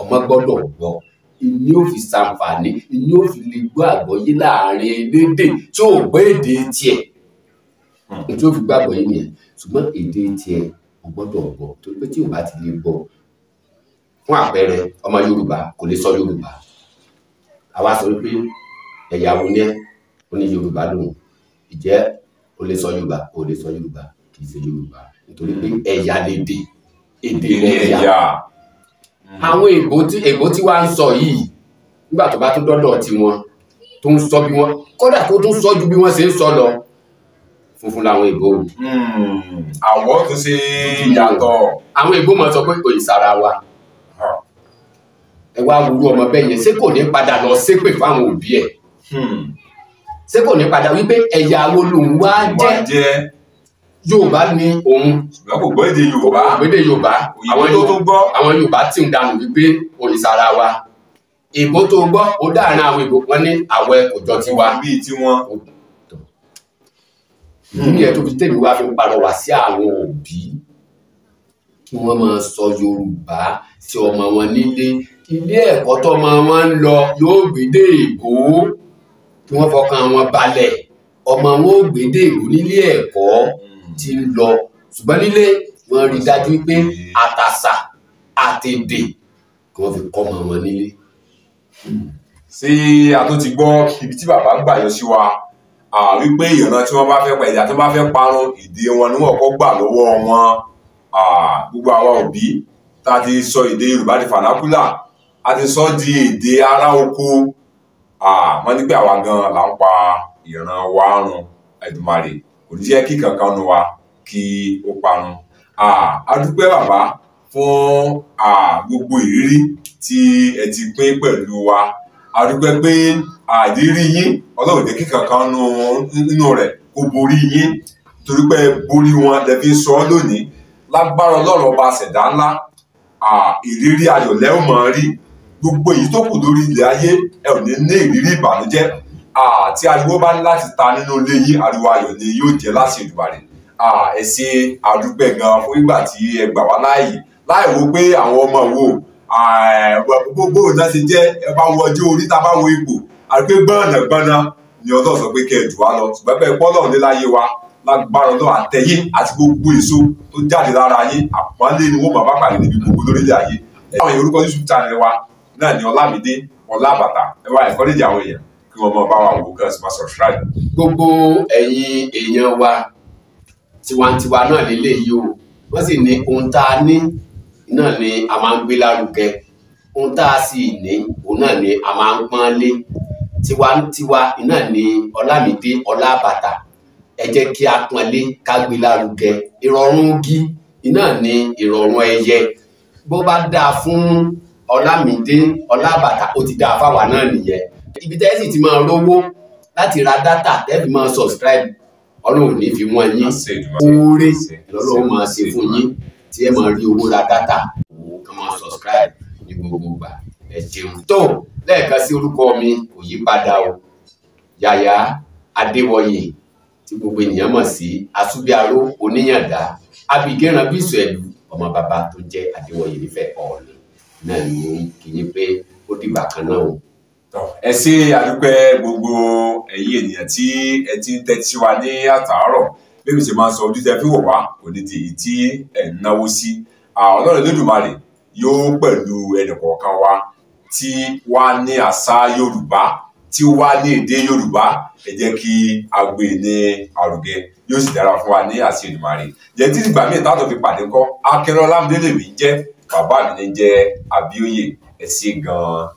ọmọ gbọ́dọ̀ gbọ́ ìní ò fi ṣàǹfààní ìní ò fi lè gbọ́ àgbọ́yé láàrin elédè tí ò gbọ́ èdè tiẹ̀ tí ó fi gbàgbọ́ yé nìyẹn ṣùgbọ́n èdè tiẹ̀ ò gbọ́dọ̀ gbọ́ torí pé tí ò bá ti lè gbọ́ fún àpẹẹrẹ ọmọ Yorùbá kò lè sọ Yorùbá àwa sọ wípé ẹ̀yà wo ni ẹ́ ó ní Yorùbá lòun ìjẹ́ ó lè sọ Yorùbá ó lè sọ Yorùbá kì í ṣe Yorùbá nítorí pé ẹ̀yà lè dè èdè ẹ̀yà àwọn èbó tí wàá ń sọ yìí nígbà tó bá tún dọ́dọ̀ tiwọn tó ń sọ bí wọn kódà tó tún sọ ju bí wọ́n ṣe ń sọ lọ funfun làwọn èbó. àwọ̀ tó ṣe yàtọ̀. àwọn èbó máa sọ pé òyìnsára wa ẹ wá wúrú ọmọ bẹ́ẹ̀ yẹn ṣé kò ní padà lọ ṣépè fáwọn òbí ẹ̀ ṣé kò ní padà wípé ẹ̀yà wo lòun wá jẹ́ Yorùbá ni òun ṣùgbọ́n kò gbọ́ èdè Yorùbá èdè Yorùbá àwọn tó gbọ́ àwọn Yorùbá tí ń dànù wípé òrìṣàrà wa èbó tó gbọ́ ó dáàrin àwọn èbó wọn ní àwọ̀ kò jọ tiwa bíi tiwọn. ìdí ẹ̀ tó fi tèmi wá fi ń parọ́wà sí àwọn òbí kí wọ́n máa sọ Yorùbá sí ọmọ wọn nílé ilé ẹ̀kọ́ tọ́mọ wọn ń lọ yóò gbédè èbó kí wọ́n fọkàn wọn balẹ̀ ọmọ wọn ò gbédè èbó nílé ẹ̀kọ́ ti ń lọ ṣùgbọ́n nílé wọ́n rí dájú pé àtàṣà àtèdè kí wọ́n fi kọ́ ọmọ wọn nílé. ṣé a tó ti gbọ́ ibi tí bàbá gbà yọ sí wa wípé ìran tí wọ́n bá fẹ́ pa ẹ̀yà tí wọ́n bá fẹ́ parun èdè wọn ni wọ́n kọ́ gbà lọ́wọ́ wọn gbogbo àwa òbí tá a ti sọ èdè Yorùbá di fanakula a ti sọ di èdè ará oko wọ́n ní pé àwa gan là ń pa ìran wa run Èdùmàrè kò ní jẹ́ kí kankan nu wa kí ó parun. A dúpẹ́ bàbá fún gbogbo ìrírí tí ẹ ti pín pẹ̀lú wa a dúpẹ́ pé ìrírí yín Ọlọ́run jẹ́ kí kankan nínú rẹ̀ kó borí yín torí pé borí wọn lẹ fi sọ ọ́ lónìí lágbára Ọlọ́run ọba ṣẹ̀dá ńlá ìrírí ayọ̀ lẹ́ ò mọ̀ rí gbogbo èyí tó kù lórí ilẹ̀ ayé ẹ ò ní ìrírí ìbànújẹ́ tí ariwo bá ní láti ta nínú ilé yín ariwo ayọ̀ ni yóò jẹ́ láti Èdùmàrè ẹ ṣe àdúpẹ́ gan fún ìgbà tí ẹ gbà wá láàyè láì wo pé àwọn ọmọ wo gbogbo náà ṣe jẹ́ ẹ bá wo ọjọ́ orí tá a bá wo ipò àti pé gbọ́nàgbọ́nà ni Ọlọ́run sọ pé kẹ́ ẹ jù wá lọ ṣùgbọ́n pé pọ́lọ́run ní láyé wa lágbára Ọlọ́run àtẹ̀yìn àti gbogbo èso tó jáde lára yín àpọ́nlé ni wọ́n máa bá pàdé níbi gbogbo lórílẹ̀ ayé. àwọn yorùbá YouTube channel wa náà ni Ọlámídé Ọlábàtà ẹ wá encourage àwọn èèyàn kí wọ́n máa bá wa wò kí wọ́n sì máa subscribe. Gbogbo ẹ̀yin èèyàn wa tiwantiwa náà lélẹ́yìí o wọ́n sì ní ohun tá a ní náà ni a máa ń gbé lárugẹ ohun tá a sì ní òun náà ni a máa ń pọ́n lé tiwantiwa náà ni Ọlámídé Ọlábàtà ẹ jẹ́ kí a pọ́n lé ká gbé lárugẹ ìrọ̀rùn igi náà ni ìrọ̀rùn ẹyẹ bó bá dáa fún Ọlámídé Ọlábàtà ó ti dáa fáwa náà nìyẹn ibi tẹ́ sì ti máa rówó láti ra dátà tẹ́ fi máa subscribe Ọlọ́run ní fi wọ́n yín oore lọ́lọ́run máa ṣe fún yín tí ẹ máa rí owó ra dátà owó kan máa subscribe ní gbogbo ìgbà ẹ jẹun tó lẹ́ẹ̀kan sí orúkọ mi kò yí padà o Yàyà Adéwọyè tí gbogbo ènìyàn mọ̀ sí Asúbíaró Oníyàndá abìgẹ́ran bí ìsọ̀ẹ̀lú ọmọ bàbá tó jẹ́ Adéwọyè nífẹ̀ẹ́ Ọọ̀ni náà ni kì í pé ó dìgbà kan náà o. Ẹ ṣé àdúpẹ́ gbogbo ẹ̀yin ènìyàn tí ẹ ti ń tẹ́tí sí wa ní àtàárọ̀ bí mi ṣe máa ń sọ ojú tẹ́ fi wò wá kò ní di èyí tí ẹ̀ ń náwó sí Ọlọ́run Olódùmarè yóò pẹ̀lú ẹnìkọ̀ọ̀kan wa tí wá ní àṣà Yorùbá tí ó wá ní èdè Yorùbá ẹ jẹ́ kí a gbé ní àrùgẹ yóò sì dára fún wa ní àṣẹ Èdùmàrè jẹ́ tí ìgbà míì táwọn fi pàdé kọ́ Akínọlá Ọlámídé lèmi jẹ́ bàbá mi ní jẹ́ Abíóyè ẹ ṣé gan-an.